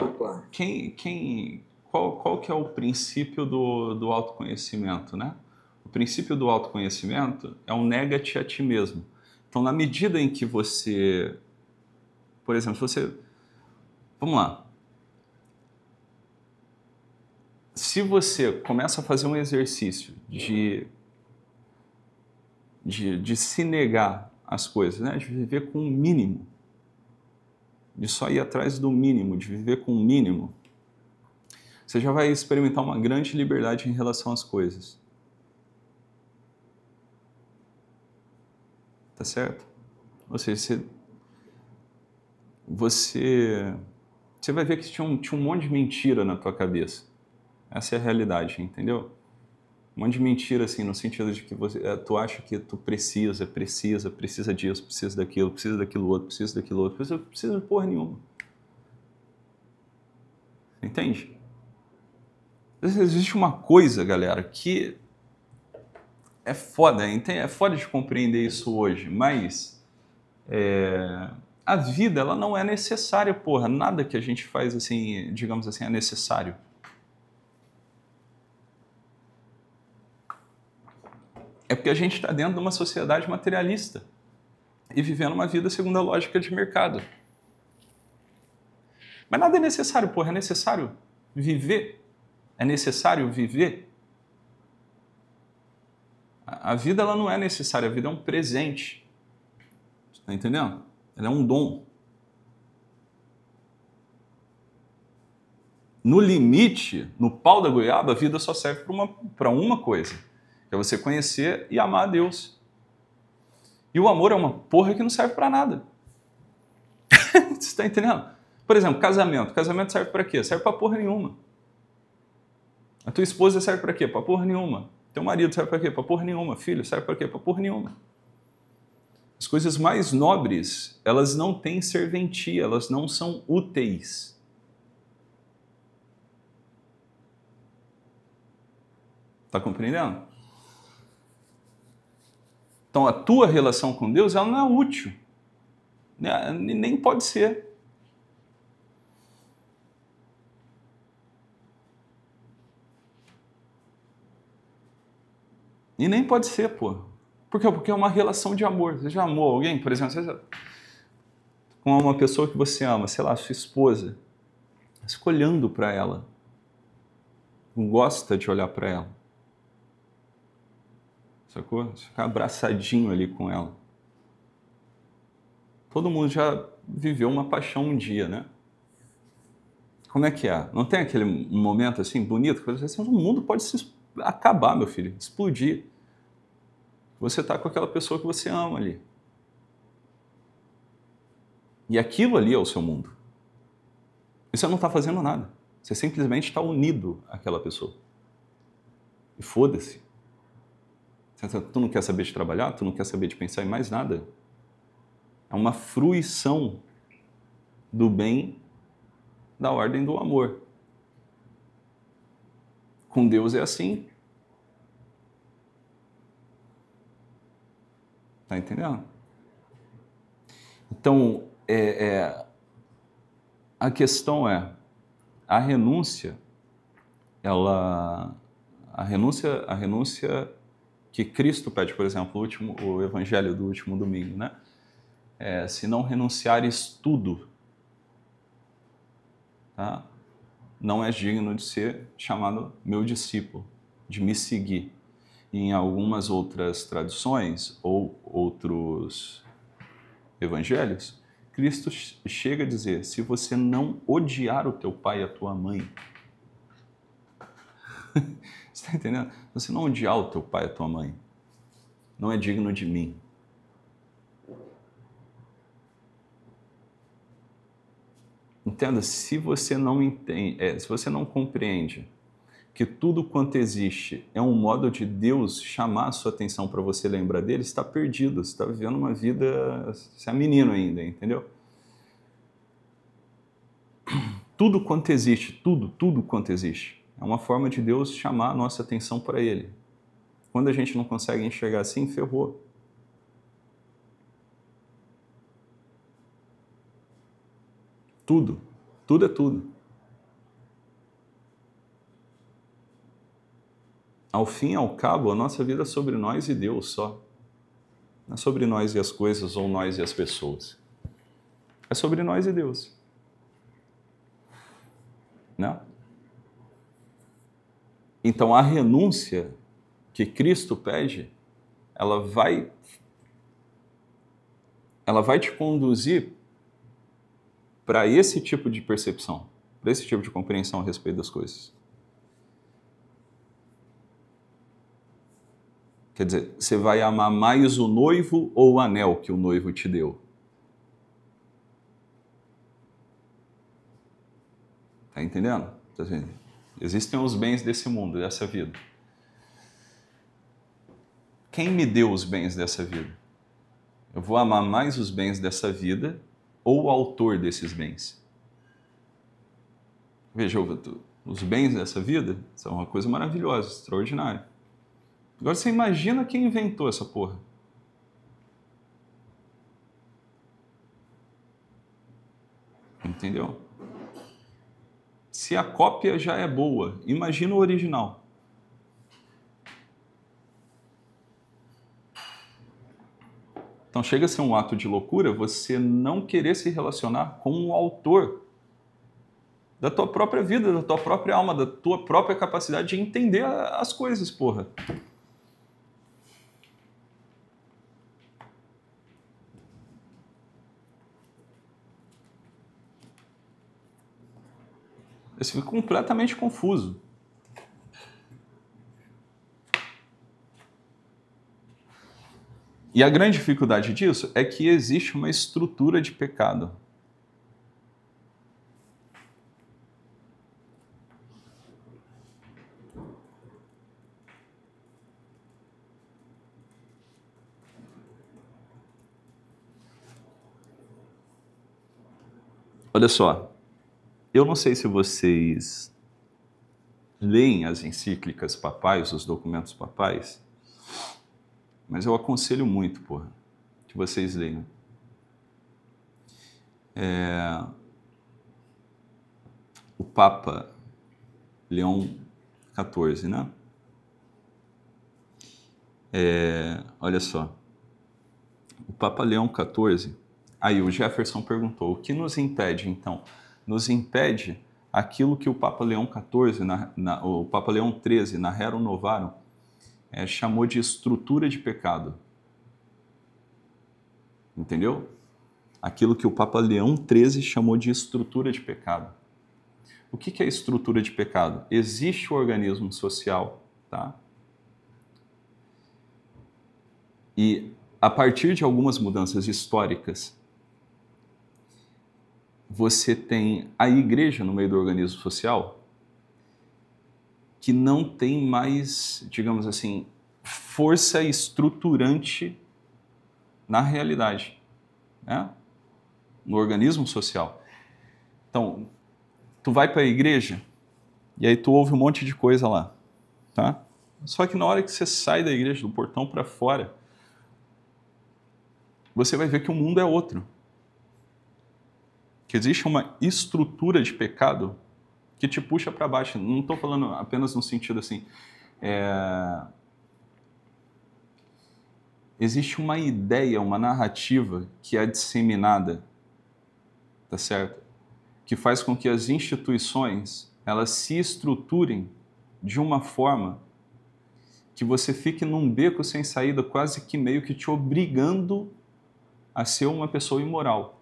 Speaker 1: qual que é o princípio do autoconhecimento, né? O princípio do autoconhecimento é um nega-te a ti mesmo. Então, na medida em que você, por exemplo, se você, vamos lá, se você começa a fazer um exercício de se negar as coisas, né? De viver com o mínimo, de só ir atrás do mínimo, de viver com o mínimo, você já vai experimentar uma grande liberdade em relação às coisas. Tá certo? Ou seja, você vai ver que tinha um monte de mentira na tua cabeça. Essa é a realidade, entendeu? Um monte de mentira, assim, no sentido de que tu acha que tu precisa disso, precisa daquilo outro, precisa de porra nenhuma. Entende? Existe uma coisa, galera, que é foda, é foda de compreender isso hoje, mas a vida, ela não é necessária, porra. Nada que a gente faz, assim, digamos assim, é necessário. É porque a gente está dentro de uma sociedade materialista e vivendo uma vida segundo a lógica de mercado. Mas nada é necessário, porra. É necessário viver. É necessário viver. A vida, ela não é necessária. A vida é um presente. Tá entendendo? Ela é um dom. No limite, no pau da goiaba, a vida só serve para uma coisa. Que é você conhecer e amar a Deus. E o amor é uma porra que não serve para nada. Você tá entendendo? Por exemplo, casamento. Casamento serve para quê? Serve para porra nenhuma. A tua esposa serve para quê? Para porra nenhuma. Teu marido serve para quê? Para porra nenhuma. Filho serve para quê? Para porra nenhuma. As coisas mais nobres, elas não têm serventia, elas não são úteis. Tá compreendendo? Então, a tua relação com Deus, ela não é útil. Nem pode ser. E nem pode ser, pô. Por quê? Porque é uma relação de amor. Você já amou alguém, por exemplo, com uma pessoa que você ama, sei lá, sua esposa, fica olhando para ela. Gosta de olhar para ela. Sacou? Você fica abraçadinho ali com ela. Todo mundo já viveu uma paixão um dia, né? Como é que é? Não tem aquele momento assim bonito que você diz assim, o mundo pode se acabar, meu filho, explodir. Você está com aquela pessoa que você ama ali. E aquilo ali é o seu mundo. E você não está fazendo nada. Você simplesmente está unido àquela pessoa. E foda-se. Tu não quer saber de trabalhar? Tu não quer saber de pensar em mais nada? É uma fruição do bem da ordem do amor. Com Deus é assim. Tá entendendo? Então, a questão é, a renúncia que Cristo pede, por exemplo, o evangelho do último domingo, né? Se não renunciares tudo, tá? Não és digno de ser chamado meu discípulo, de me seguir. E em algumas outras traduções ou outros evangelhos, Cristo chega a dizer, se você não odiar o teu pai e a tua mãe, você está entendendo? Se você não odiar o teu pai e a tua mãe, não é digno de mim. Entenda, se você não entende, se você não compreende que tudo quanto existe é um modo de Deus chamar a sua atenção para você lembrar dele, você está perdido, você está vivendo uma vida, você é menino ainda, entendeu? Tudo quanto existe, tudo quanto existe, é uma forma de Deus chamar a nossa atenção para ele. Quando a gente não consegue enxergar assim, ferrou. Tudo é tudo. Ao fim e ao cabo, a nossa vida é sobre nós e Deus só. Não é sobre nós e as coisas ou nós e as pessoas. É sobre nós e Deus. Né? Então, a renúncia que Cristo pede, ela vai te conduzir para esse tipo de percepção, para esse tipo de compreensão a respeito das coisas. Quer dizer, você vai amar mais o noivo ou o anel que o noivo te deu? Tá entendendo? Tá vendo? Existem os bens desse mundo, dessa vida. Quem me deu os bens dessa vida? Eu vou amar mais os bens dessa vida ou o autor desses bens? Veja, os bens dessa vida são uma coisa maravilhosa, extraordinária. Agora você imagina quem inventou essa porra. Entendeu? Se a cópia já é boa, imagina o original. Então chega a ser um ato de loucura você não querer se relacionar com o autor da tua própria vida, da tua própria alma, da tua própria capacidade de entender as coisas, porra. Você fica completamente confuso. E a grande dificuldade disso é que existe uma estrutura de pecado. Olha só, eu não sei se vocês leem as encíclicas papais, os documentos papais, mas eu aconselho muito, porra, que vocês leiam. O Papa Leão XIV, né? Olha só, o Papa Leão XIV, aí o Jefferson perguntou, o que nos impede, então? Nos impede aquilo que o Papa Leão XIV, o Papa Leão XIII, na Rerum Novarum, chamou de estrutura de pecado. Entendeu? Aquilo que o Papa Leão XIII chamou de estrutura de pecado. O que é estrutura de pecado? Existe o organismo social, tá? E a partir de algumas mudanças históricas, você tem a igreja no meio do organismo social que não tem mais, digamos assim, força estruturante na realidade, né? No organismo social. Então, tu vai para a igreja e aí tu ouve um monte de coisa lá, tá? Só que na hora que você sai da igreja, do portão para fora, você vai ver que o mundo é outro. Que existe uma estrutura de pecado que te puxa para baixo. Não estou falando apenas no sentido assim. Existe uma ideia, uma narrativa que é disseminada, tá certo? Que faz com que as instituições elas se estruturem de uma forma que você fique num beco sem saída, quase que meio que te obrigando a ser uma pessoa imoral.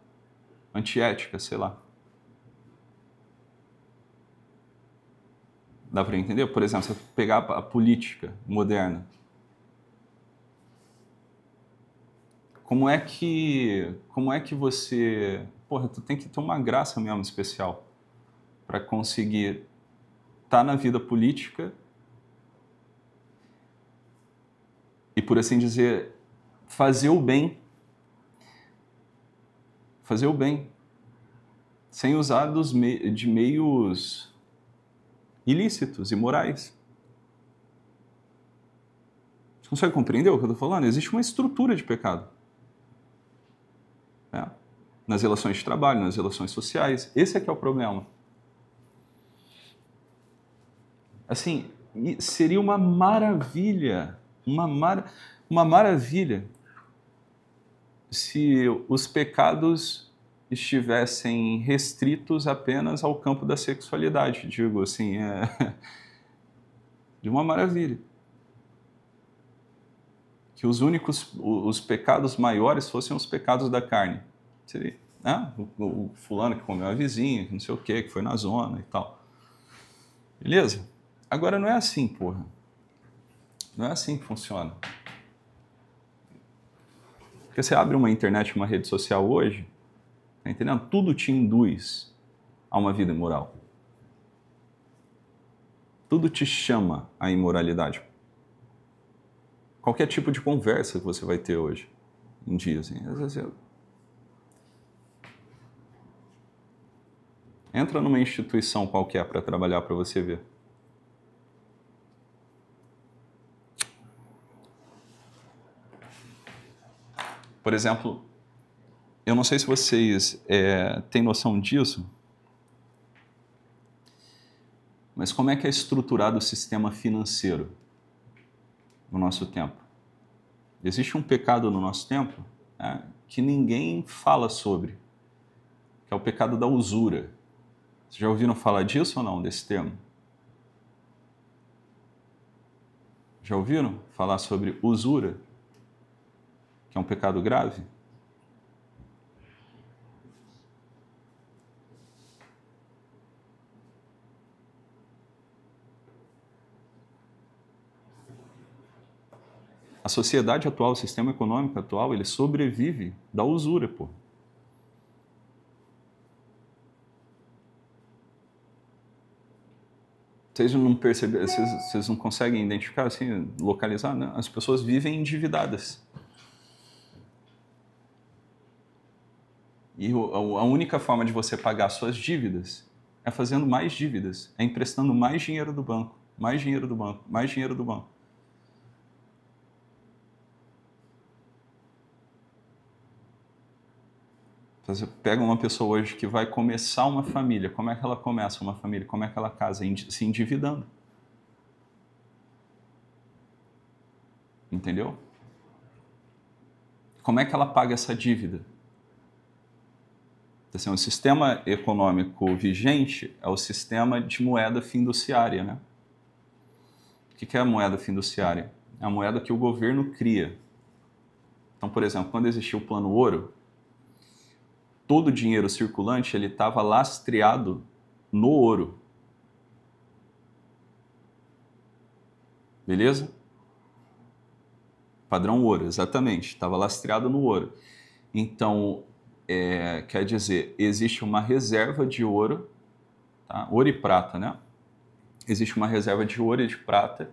Speaker 1: Antiética, sei lá. Dá para entender? Por exemplo, se você pegar a política moderna, como é que você... Porra, tu tem que ter uma graça mesmo especial para conseguir estar na vida política e, por assim dizer, fazer o bem, sem usar de meios ilícitos, imorais. Você consegue compreender o que eu estou falando? Existe uma estrutura de pecado. Né? Nas relações de trabalho, nas relações sociais. Esse é que é o problema. Assim, seria uma maravilha, uma maravilha se os pecados estivessem restritos apenas ao campo da sexualidade, digo assim, de uma maravilha. Que os pecados maiores fossem os pecados da carne. Seria né? O fulano que comeu a vizinha, que não sei o quê, que foi na zona e tal. Beleza? Agora não é assim, porra. Não é assim que funciona. Porque você abre uma internet, uma rede social hoje, tá entendendo? Tudo te induz a uma vida imoral. Tudo te chama à imoralidade. Qualquer tipo de conversa que você vai ter hoje em dia, assim, às vezes entra numa instituição qualquer para trabalhar para você ver. Por exemplo, eu não sei se vocês têm noção disso, mas como é que é estruturado o sistema financeiro no nosso tempo? Existe um pecado no nosso tempo, né, que ninguém fala sobre, que é o pecado da usura. Vocês já ouviram falar disso ou não, desse termo? Já ouviram falar sobre usura? Que é um pecado grave? A sociedade atual, o sistema econômico atual, ele sobrevive da usura, pô. Vocês não percebem, vocês não conseguem identificar, assim, localizar, né? As pessoas vivem endividadas. E a única forma de você pagar suas dívidas é fazendo mais dívidas, é emprestando mais dinheiro do banco, mais dinheiro do banco, mais dinheiro do banco. Você pega uma pessoa hoje que vai começar uma família, como é que ela começa uma família? Como é que ela casa? Se endividando. Entendeu? Como é que ela paga essa dívida? Assim, o sistema econômico vigente é o sistema de moeda fiduciária, né? O que é a moeda fiduciária? É a moeda que o governo cria. Então, por exemplo, quando existiu o Plano Ouro, todo o dinheiro circulante ele estava lastreado no ouro. Beleza? Padrão ouro, exatamente. Estava lastreado no ouro. Então, quer dizer, existe uma reserva de ouro, tá? Ouro e prata, né? Existe uma reserva de ouro e de prata,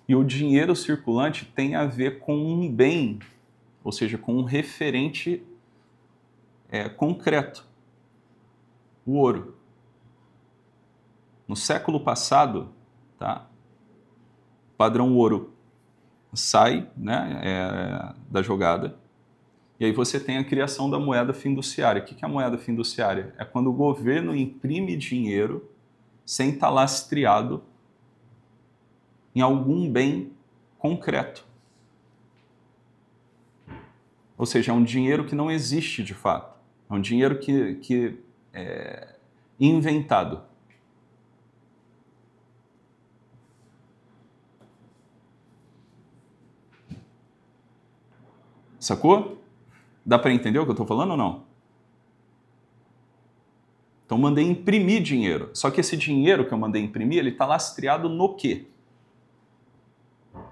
Speaker 1: e o dinheiro circulante tem a ver com um bem, ou seja, com um referente concreto, o ouro. No século passado, tá? O padrão ouro sai, né, da jogada, e aí você tem a criação da moeda fiduciária. O que é a moeda fiduciária? É quando o governo imprime dinheiro sem estar lastreado em algum bem concreto. Ou seja, é um dinheiro que não existe de fato. É um dinheiro que é inventado. Sacou? Dá para entender o que eu estou falando ou não? Então mandei imprimir dinheiro. Só que esse dinheiro que eu mandei imprimir, ele está lastreado no quê? Ele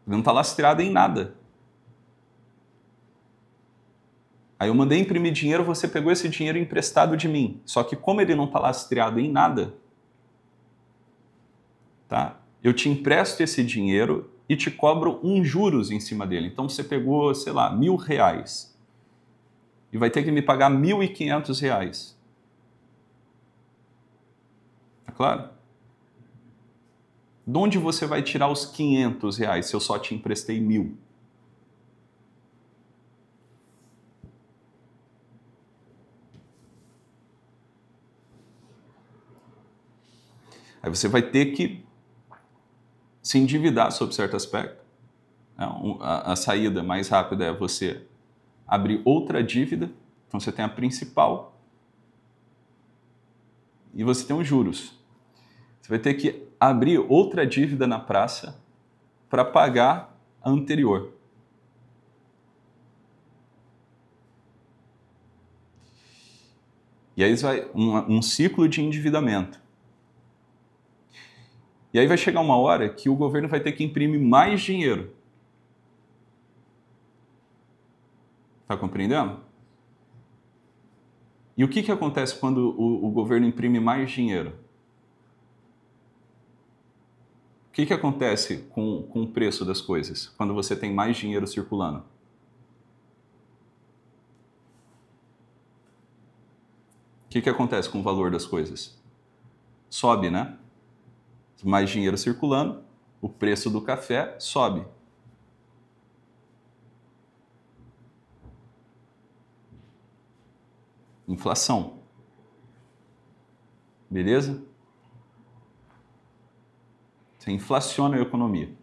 Speaker 1: não está lastreado em nada. Aí eu mandei imprimir dinheiro, você pegou esse dinheiro emprestado de mim. Só que como ele não está lastreado em nada, tá? Eu te empresto esse dinheiro e te cobro uns juros em cima dele. Então você pegou, sei lá, R$1.000 e vai ter que me pagar R$1.500. Tá claro? De onde você vai tirar os R$500 se eu só te emprestei 1.000? Aí você vai ter que se endividar sob certo aspecto. A saída mais rápida é você abrir outra dívida. Então você tem a principal e você tem os juros. Você vai ter que abrir outra dívida na praça para pagar a anterior. E aí vai um ciclo de endividamento. E aí vai chegar uma hora que o governo vai ter que imprimir mais dinheiro. Está compreendendo? E o que acontece quando o governo imprime mais dinheiro? O que acontece com o preço das coisas quando você tem mais dinheiro circulando? O que acontece com o valor das coisas? Sobe, né? Mais dinheiro circulando, o preço do café sobe. Inflação. Beleza? Você inflaciona a economia.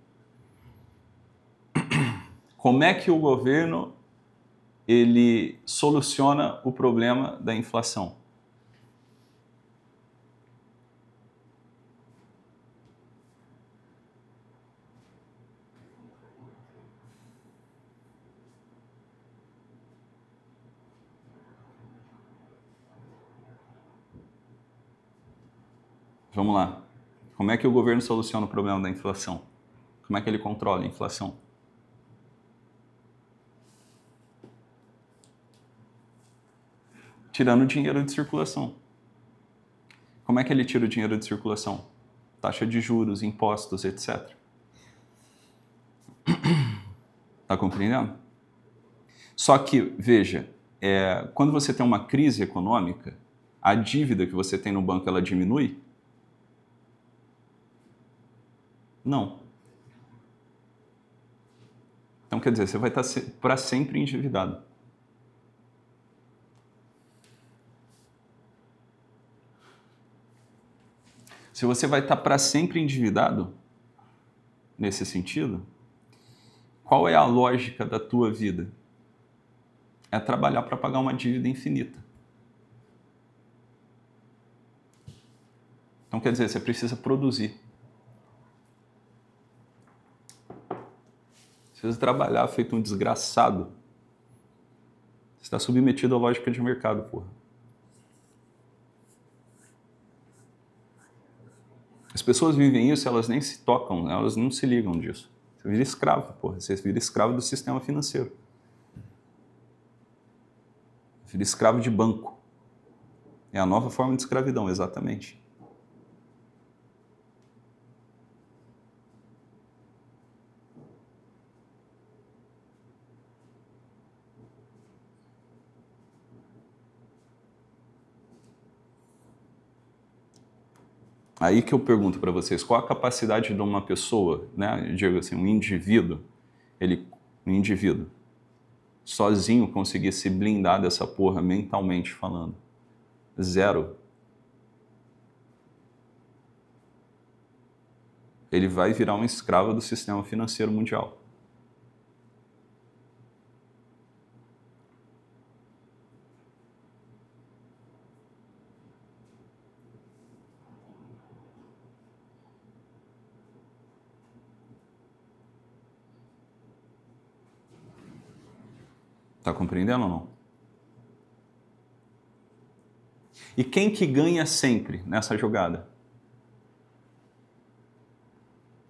Speaker 1: Como é que o governo ele soluciona o problema da inflação? Vamos lá. Como é que o governo soluciona o problema da inflação? Como é que ele controla a inflação? Tirando o dinheiro de circulação. Como é que ele tira o dinheiro de circulação? Taxa de juros, impostos, etc. Tá compreendendo? Só que, veja, quando você tem uma crise econômica, a dívida que você tem no banco, ela diminui? Não. Então, quer dizer, você vai estar para sempre endividado. Se você vai estar para sempre endividado, nesse sentido, qual é a lógica da tua vida? É trabalhar para pagar uma dívida infinita. Então, quer dizer, você precisa produzir. Você precisa trabalhar feito um desgraçado. Você está submetido à lógica de mercado, porra. As pessoas vivem isso, elas nem se tocam, elas não se ligam disso. Você vira escravo, porra. Você vira escravo do sistema financeiro. Você vira escravo de banco. É a nova forma de escravidão, exatamente. Aí que eu pergunto para vocês, qual a capacidade de uma pessoa, né, eu digo assim, um indivíduo, sozinho conseguir se blindar dessa porra mentalmente falando? Zero. Ele vai virar um escravo do sistema financeiro mundial. Tá compreendendo ou não? E quem que ganha sempre nessa jogada?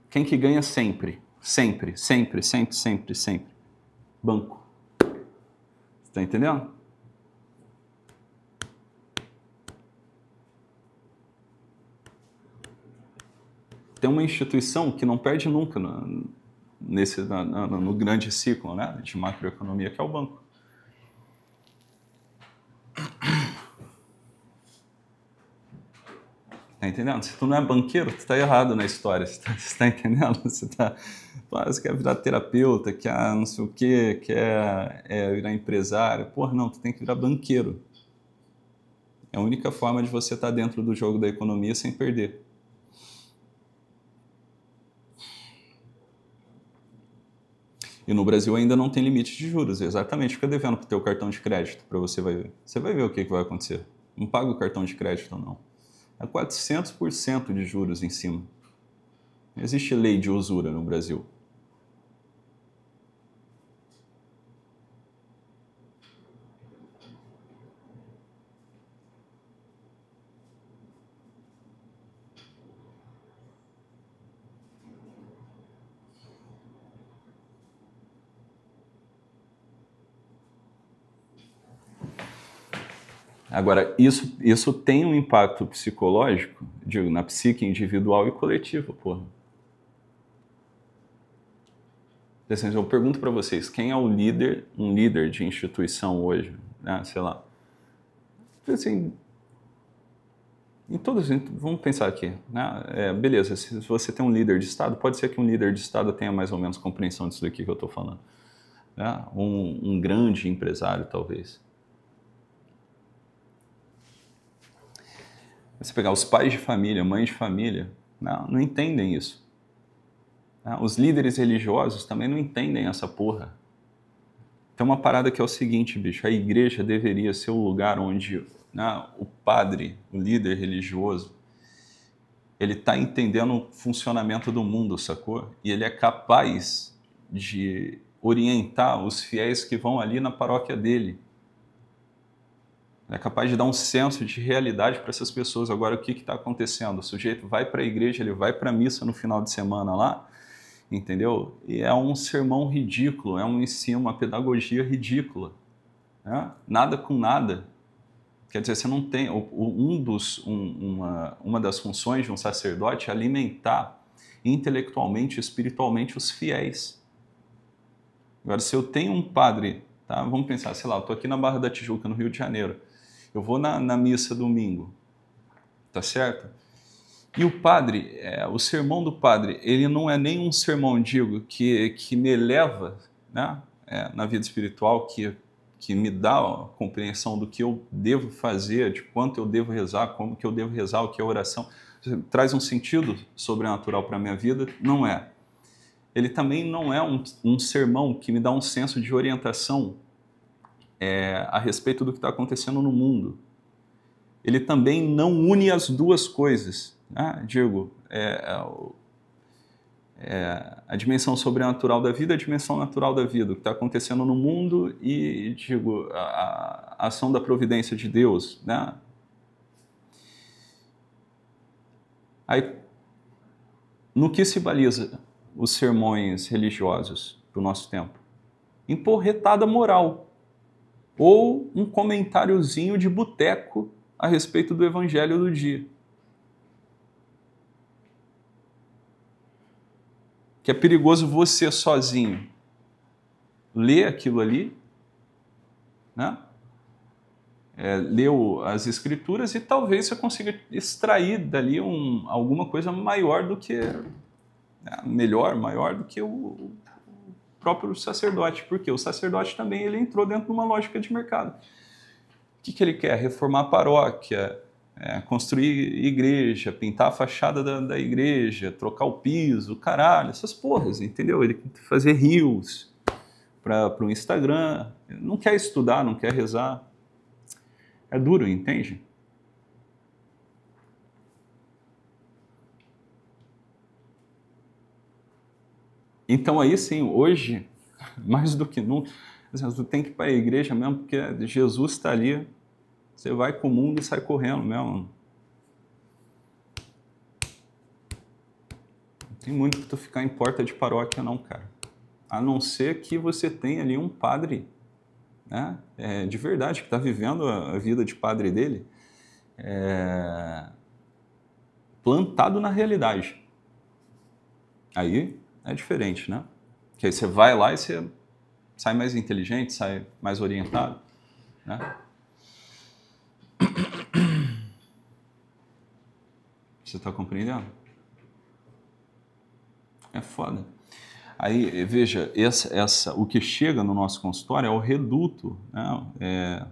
Speaker 1: Quem que ganha sempre? Sempre, sempre, sempre, sempre, sempre. Banco. Você tá entendendo? Tem uma instituição que não perde nunca no grande ciclo, né, de macroeconomia, que é o banco. Tá entendendo? Se tu não é banqueiro, tu tá errado na história. Você tá entendendo? Você quer virar terapeuta, quer não sei o quê, quer virar empresário. Porra, não, tu tem que virar banqueiro. É a única forma de você estar dentro do jogo da economia sem perder. E no Brasil ainda não tem limite de juros, exatamente. Fica devendo para o teu cartão de crédito, para você vai ver. Você vai ver o que vai acontecer. Não paga o cartão de crédito ou não. É 400% de juros em cima. Não existe lei de usura no Brasil. Agora, isso tem um impacto psicológico, digo, na psique individual e coletiva, porra. Assim, eu pergunto para vocês, quem é o líder, um líder de instituição hoje, né? Sei lá. Assim, em todos, vamos pensar aqui, né? Beleza, se você tem um líder de Estado, pode ser que um líder de Estado tenha mais ou menos compreensão disso daqui que eu estou falando. Né? Um grande empresário, talvez. Você pegar os pais de família, mães de família, não entendem isso. Os líderes religiosos também não entendem essa porra. Tem uma parada que é o seguinte, bicho, a igreja deveria ser o lugar onde o padre, o líder religioso, ele está entendendo o funcionamento do mundo, sacou? E ele é capaz de orientar os fiéis que vão ali na paróquia dele. É capaz de dar um senso de realidade para essas pessoas. Agora, o que está acontecendo? O sujeito vai para a igreja, ele vai para a missa no final de semana lá, entendeu? E é um sermão ridículo, é um ensino, uma pedagogia ridícula. Né? Nada com nada. Quer dizer, você não tem... Uma das funções de um sacerdote é alimentar intelectualmente, espiritualmente os fiéis. Agora, se eu tenho um padre, tá? Vamos pensar, sei lá, eu estou aqui na Barra da Tijuca, no Rio de Janeiro. Eu vou na missa domingo, tá certo? E o padre, o sermão do padre, ele não é nem um sermão, digo, que me eleva, né, na vida espiritual, que me dá a compreensão do que eu devo fazer, de quanto eu devo rezar, como que eu devo rezar, o que é oração. Traz um sentido sobrenatural para a minha vida? Não é. Ele também não é um sermão que me dá um senso de orientação a respeito do que está acontecendo no mundo. Ele também não une as duas coisas. Né? Digo, a dimensão sobrenatural da vida, a dimensão natural da vida, o que está acontecendo no mundo e, digo, a ação da providência de Deus. Né? Aí, no que se baliza os sermões religiosos do nosso tempo? Em porretada moral. Ou um comentáriozinho de boteco a respeito do evangelho do dia. Que é perigoso você sozinho ler aquilo ali, né? Ler as escrituras e talvez você consiga extrair dali alguma coisa maior do que... maior do que o próprio sacerdote. Porque o sacerdote também ele entrou dentro de uma lógica de mercado. O que ele quer? Reformar a paróquia, construir igreja, pintar a fachada da igreja, trocar o piso, caralho, essas porras, entendeu? Ele quer fazer reels para o Instagram, não quer estudar, não quer rezar. É duro, entende? Então aí sim, hoje, mais do que nunca, você tem que ir para a igreja mesmo, porque Jesus está ali. Você vai com o mundo e sai correndo mesmo. Não tem muito que tu ficar em porta de paróquia não, cara. A não ser que você tenha ali um padre, né, de verdade, que está vivendo a vida de padre dele, plantado na realidade. Aí é diferente, né? Que aí você vai lá e você sai mais inteligente, sai mais orientado, né? Você está compreendendo? É foda. Aí, veja, o que chega no nosso consultório é o reduto, né?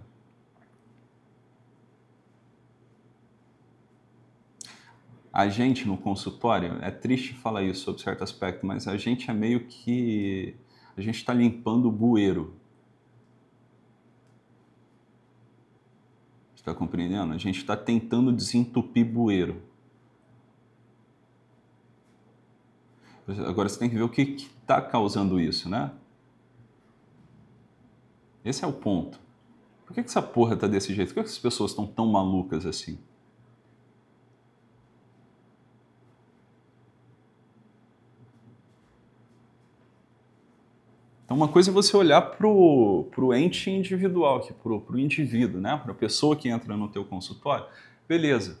Speaker 1: A gente no consultório, é triste falar isso sobre certo aspecto, mas a gente é meio que... A gente está limpando o bueiro. Está compreendendo? A gente está tentando desentupir bueiro. Agora você tem que ver o que está causando isso, né? Esse é o ponto. Por que essa porra está desse jeito? Por que essas pessoas estão tão malucas assim? Então, uma coisa é você olhar pro ente individual, que pro indivíduo, né? Para a pessoa que entra no teu consultório. Beleza.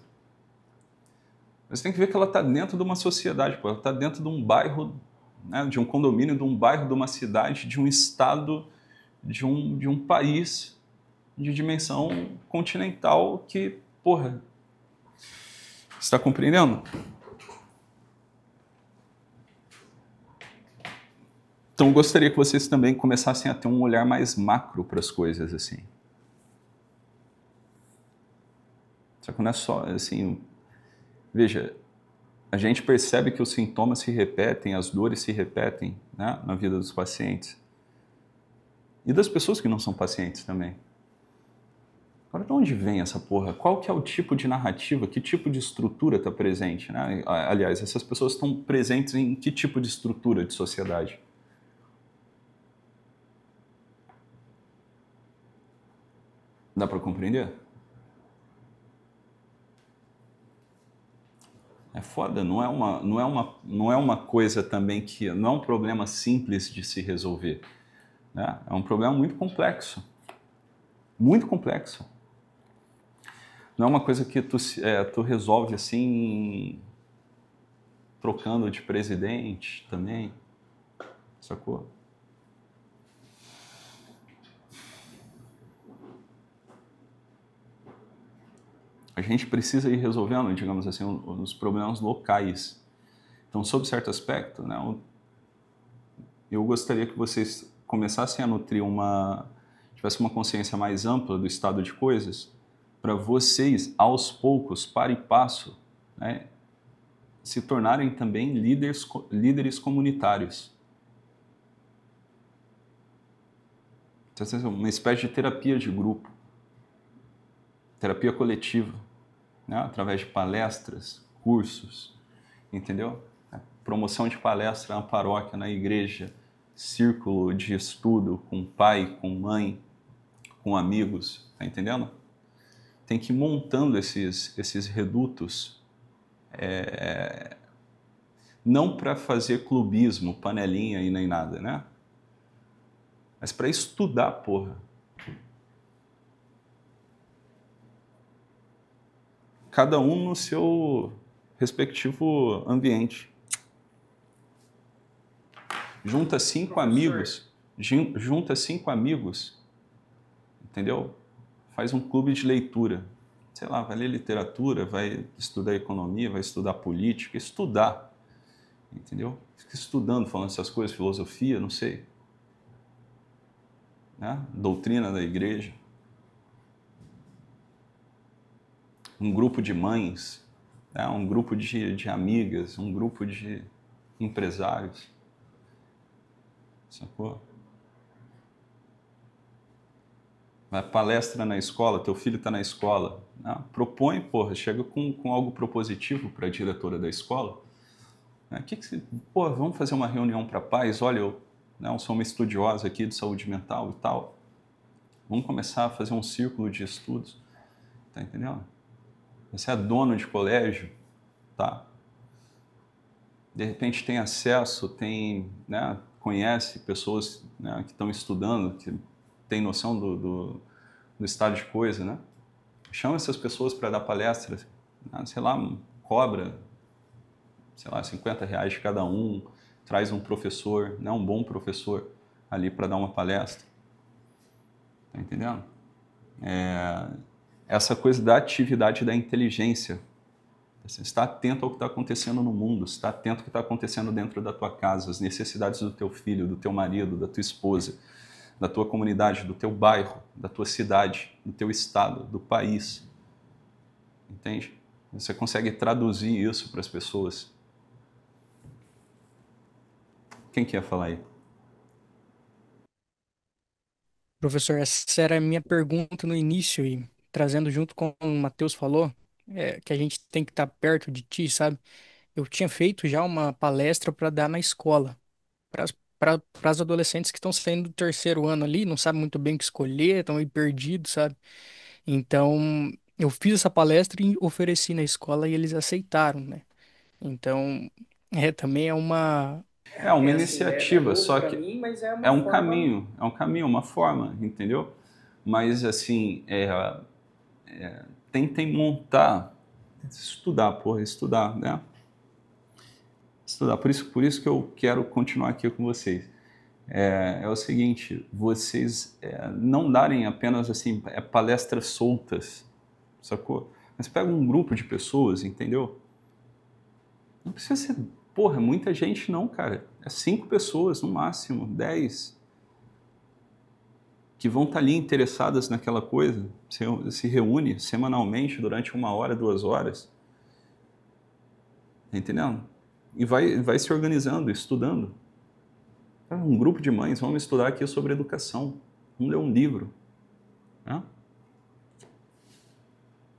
Speaker 1: Mas tem que ver que ela está dentro de uma sociedade, pô. Ela está dentro de um bairro, né? De um condomínio, de um bairro, de uma cidade, de um estado, de um país de dimensão continental que, porra, você está compreendendo? Então, eu gostaria que vocês também começassem a ter um olhar mais macro para as coisas, assim. Só que não é só, assim, veja, a gente percebe que os sintomas se repetem, as dores se repetem, né, na vida dos pacientes. E das pessoas que não são pacientes também. Agora, de onde vem essa porra? Qual que é o tipo de narrativa? Que tipo de estrutura está presente, né? Aliás, essas pessoas estão presentes em que tipo de estrutura de sociedade? Dá para compreender? É foda, não é uma coisa também que não é um problema simples de se resolver, né? É um problema muito complexo, muito complexo. Não é uma coisa que tu resolve assim trocando de presidente também, sacou? A gente precisa ir resolvendo, digamos assim, os problemas locais. Então, sob certo aspecto, né, eu gostaria que vocês começassem a nutrir tivesse uma consciência mais ampla do estado de coisas, para vocês, aos poucos, para e passo, né, se tornarem também líderes comunitários. Então, uma espécie de terapia de grupo, terapia coletiva, né, através de palestras, cursos, entendeu? Promoção de palestra na paróquia, na igreja, círculo de estudo com pai, com mãe, com amigos, tá entendendo? Tem que ir montando esses redutos, não para fazer clubismo, panelinha e nem nada, né? Mas para estudar, porra. Cada um no seu respectivo ambiente. Junta cinco amigos, entendeu? Faz um clube de leitura. Sei lá, vai ler literatura, vai estudar economia, vai estudar política, estudar, entendeu? Fica estudando, falando essas coisas, filosofia, não sei. Né? Doutrina da igreja. Um grupo de mães, né? Um grupo de amigas, um grupo de empresários. Sacou? Vai palestra na escola, teu filho está na escola. Né? Propõe, porra, chega com algo propositivo para a diretora da escola. Né? Porra, vamos fazer uma reunião para pais? Olha, eu sou uma estudiosa aqui de saúde mental e tal. Vamos começar a fazer um círculo de estudos. Tá entendendo? Você é dono de colégio, tá? De repente tem acesso, né, conhece pessoas, né, que estão estudando, que tem noção do estado de coisa, né? Chama essas pessoas para dar palestras, né, sei lá, cobra, sei lá, R$ 50 de cada um, traz um professor, né, um bom professor ali para dar uma palestra. Tá entendendo? Essa coisa da atividade da inteligência. Você está atento ao que está acontecendo no mundo, está atento ao que está acontecendo dentro da tua casa, as necessidades do teu filho, do teu marido, da tua esposa, da tua comunidade, do teu bairro, da tua cidade, do teu estado, do país. Entende? Você consegue traduzir isso para as pessoas. Quem quer falar aí?
Speaker 4: Professor, essa era a minha pergunta no início e trazendo junto com o Matheus falou, que a gente tem que estar perto de ti, sabe? Eu tinha feito já uma palestra para dar na escola, para as adolescentes que estão saindo do terceiro ano ali, não sabem muito bem o que escolher, estão meio perdidos, sabe? Então, eu fiz essa palestra e ofereci na escola e eles aceitaram, né? Então, também é
Speaker 1: É uma
Speaker 4: É assim,
Speaker 1: iniciativa,
Speaker 4: novo
Speaker 1: só
Speaker 4: pra
Speaker 1: que
Speaker 4: mim, mas é
Speaker 1: é
Speaker 4: uma
Speaker 1: um
Speaker 4: forma.
Speaker 1: caminho, uma forma, entendeu? Mas assim, tentem montar, estudar, porra, estudar, né? Estudar. Por isso que eu quero continuar aqui com vocês. É o seguinte, vocês não darem apenas assim palestras soltas, sacou? Mas pega um grupo de pessoas, entendeu? Não precisa ser, porra, muita gente não, cara. É 5 pessoas no máximo, 10, que vão estar ali interessadas naquela coisa. Se reúne semanalmente durante 1 hora, 2 horas, tá entendendo? E vai se organizando, estudando. Um grupo de mães, vamos estudar aqui sobre educação. Vamos ler um livro. Né?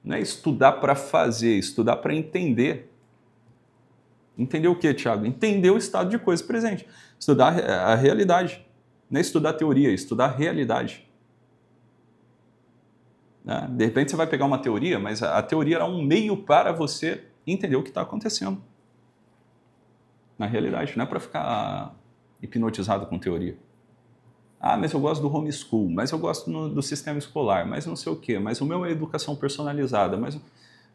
Speaker 1: Não é estudar para fazer, estudar para entender. Entender o que, Thiago? Entender o estado de coisas presente. Estudar a realidade. Não é estudar teoria, é estudar a realidade. Né? De repente você vai pegar uma teoria, mas a teoria era um meio para você entender o que está acontecendo. Na realidade, não é para ficar hipnotizado com teoria. Ah, mas eu gosto do homeschool, mas eu gosto do sistema escolar, mas não sei o quê, mas o meu é educação personalizada, mas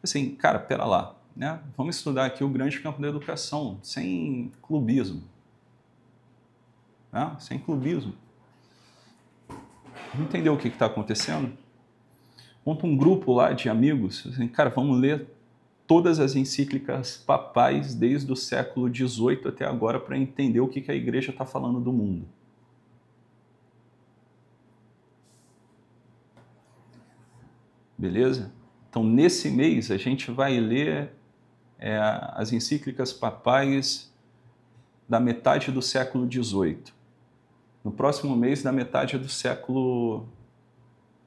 Speaker 1: assim, cara, pera lá, né? Vamos estudar aqui o grande campo da educação, sem clubismo, né? Sem clubismo. Vamos entender o que está acontecendo? Monta um grupo lá de amigos, assim, cara, vamos ler todas as encíclicas papais desde o século XVIII até agora para entender o que a igreja está falando do mundo. Beleza? Então, nesse mês, a gente vai ler as encíclicas papais da metade do século XVIII. No próximo mês, da metade do século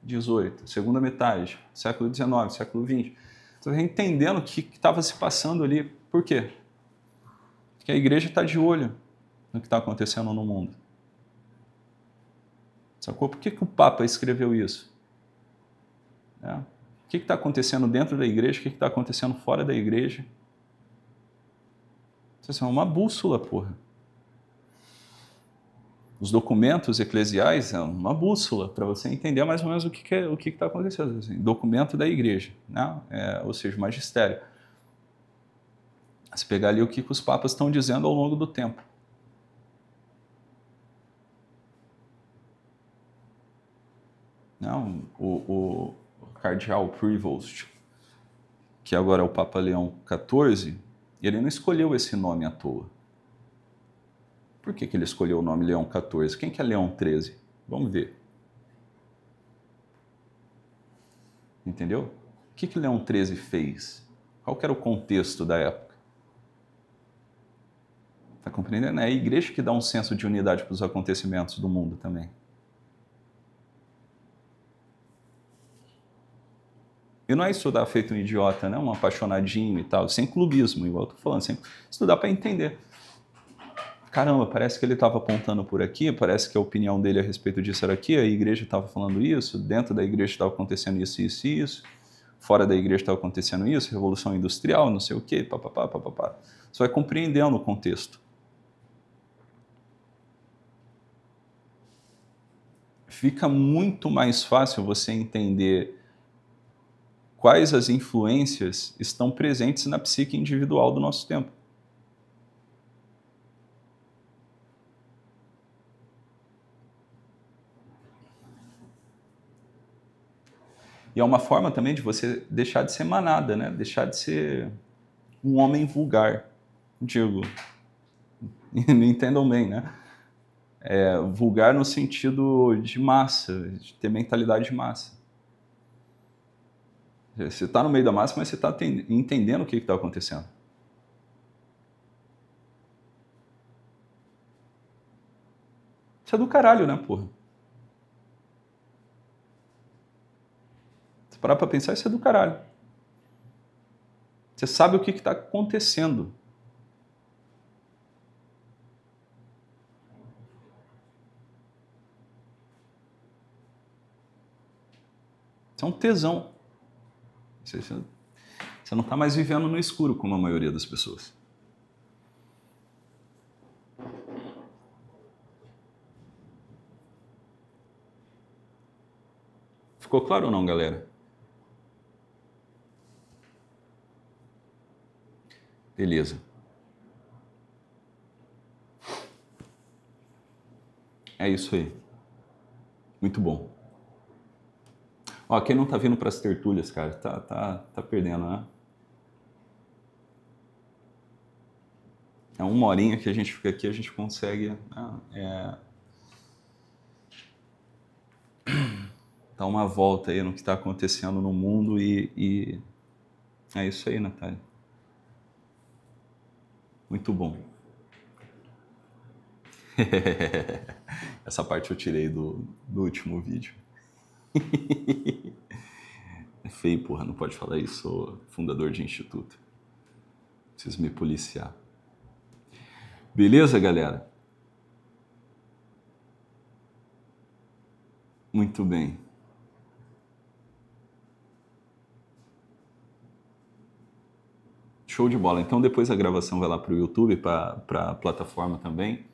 Speaker 1: XVIII. Segunda metade, século XIX, século XX. Você vai entendendo o que estava se passando ali. Por quê? Porque a igreja está de olho no que está acontecendo no mundo. Sacou? Por que o Papa escreveu isso? O que está acontecendo dentro da igreja? O que está acontecendo fora da igreja? Isso é uma bússola, porra. Os documentos eclesiais são uma bússola para você entender mais ou menos o que está acontecendo. Assim, documento da igreja, né? Ou seja, magistério. Se pegar ali o que os papas estão dizendo ao longo do tempo. Não, o cardeal Prevost, que agora é o Papa Leão XIV, ele não escolheu esse nome à toa. Por que ele escolheu o nome Leão XIV? Quem que é Leão XIII? Vamos ver. Entendeu? O que Leão XIII fez? Qual que era o contexto da época? Está compreendendo? É a igreja que dá um senso de unidade para os acontecimentos do mundo também. E não é estudar feito um idiota, né? Um apaixonadinho e tal, sem clubismo, igual eu estou falando, sem estudar para entender. Caramba, parece que ele estava apontando por aqui, parece que a opinião dele a respeito disso era aqui, a igreja estava falando isso, dentro da igreja estava acontecendo isso, isso e isso, fora da igreja estava acontecendo isso, revolução industrial, não sei o quê, papapá, papapá. Você vai compreendendo o contexto. Fica muito mais fácil você entender quais as influências estão presentes na psique individual do nosso tempo. E é uma forma também de você deixar de ser manada, né? Deixar de ser um homem vulgar. Digo, me entendam bem, né? Vulgar no sentido de massa, de ter mentalidade de massa. Você está no meio da massa, mas você está entendendo o que está acontecendo. Isso é do caralho, né, porra? Se parar para pensar, isso é do caralho. Você sabe o que está acontecendo. Isso é um tesão. Você não está mais vivendo no escuro, como a maioria das pessoas. Ficou claro ou não, galera? Beleza. É isso aí. Muito bom. Ó, quem não tá vindo para as tertúlias, cara, tá perdendo, né? É uma horinha que a gente fica aqui, a gente consegue dar uma volta aí no que está acontecendo no mundo e é isso aí, Natália. Muito bom. Essa parte eu tirei do último vídeo. É feio, porra, não pode falar isso, sou fundador de instituto. Preciso me policiar. Beleza, galera? Muito bem. Show de bola. Então depois a gravação vai lá para o YouTube, para a plataforma também.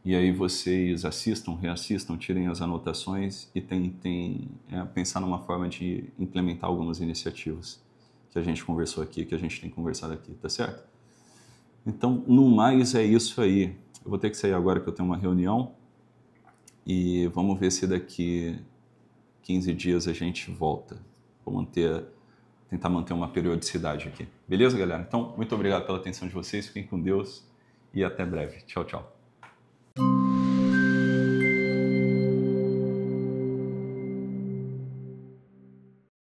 Speaker 1: E aí vocês assistam, reassistam, tirem as anotações e tentem pensar numa forma de implementar algumas iniciativas que a gente conversou aqui, que a gente tem conversado aqui, tá certo? Então, no mais, é isso aí. Eu vou ter que sair agora que eu tenho uma reunião e vamos ver se daqui 15 dias a gente volta. Vou tentar manter uma periodicidade aqui. Beleza, galera? Então, muito obrigado pela atenção de vocês, fiquem com Deus e até breve. Tchau, tchau.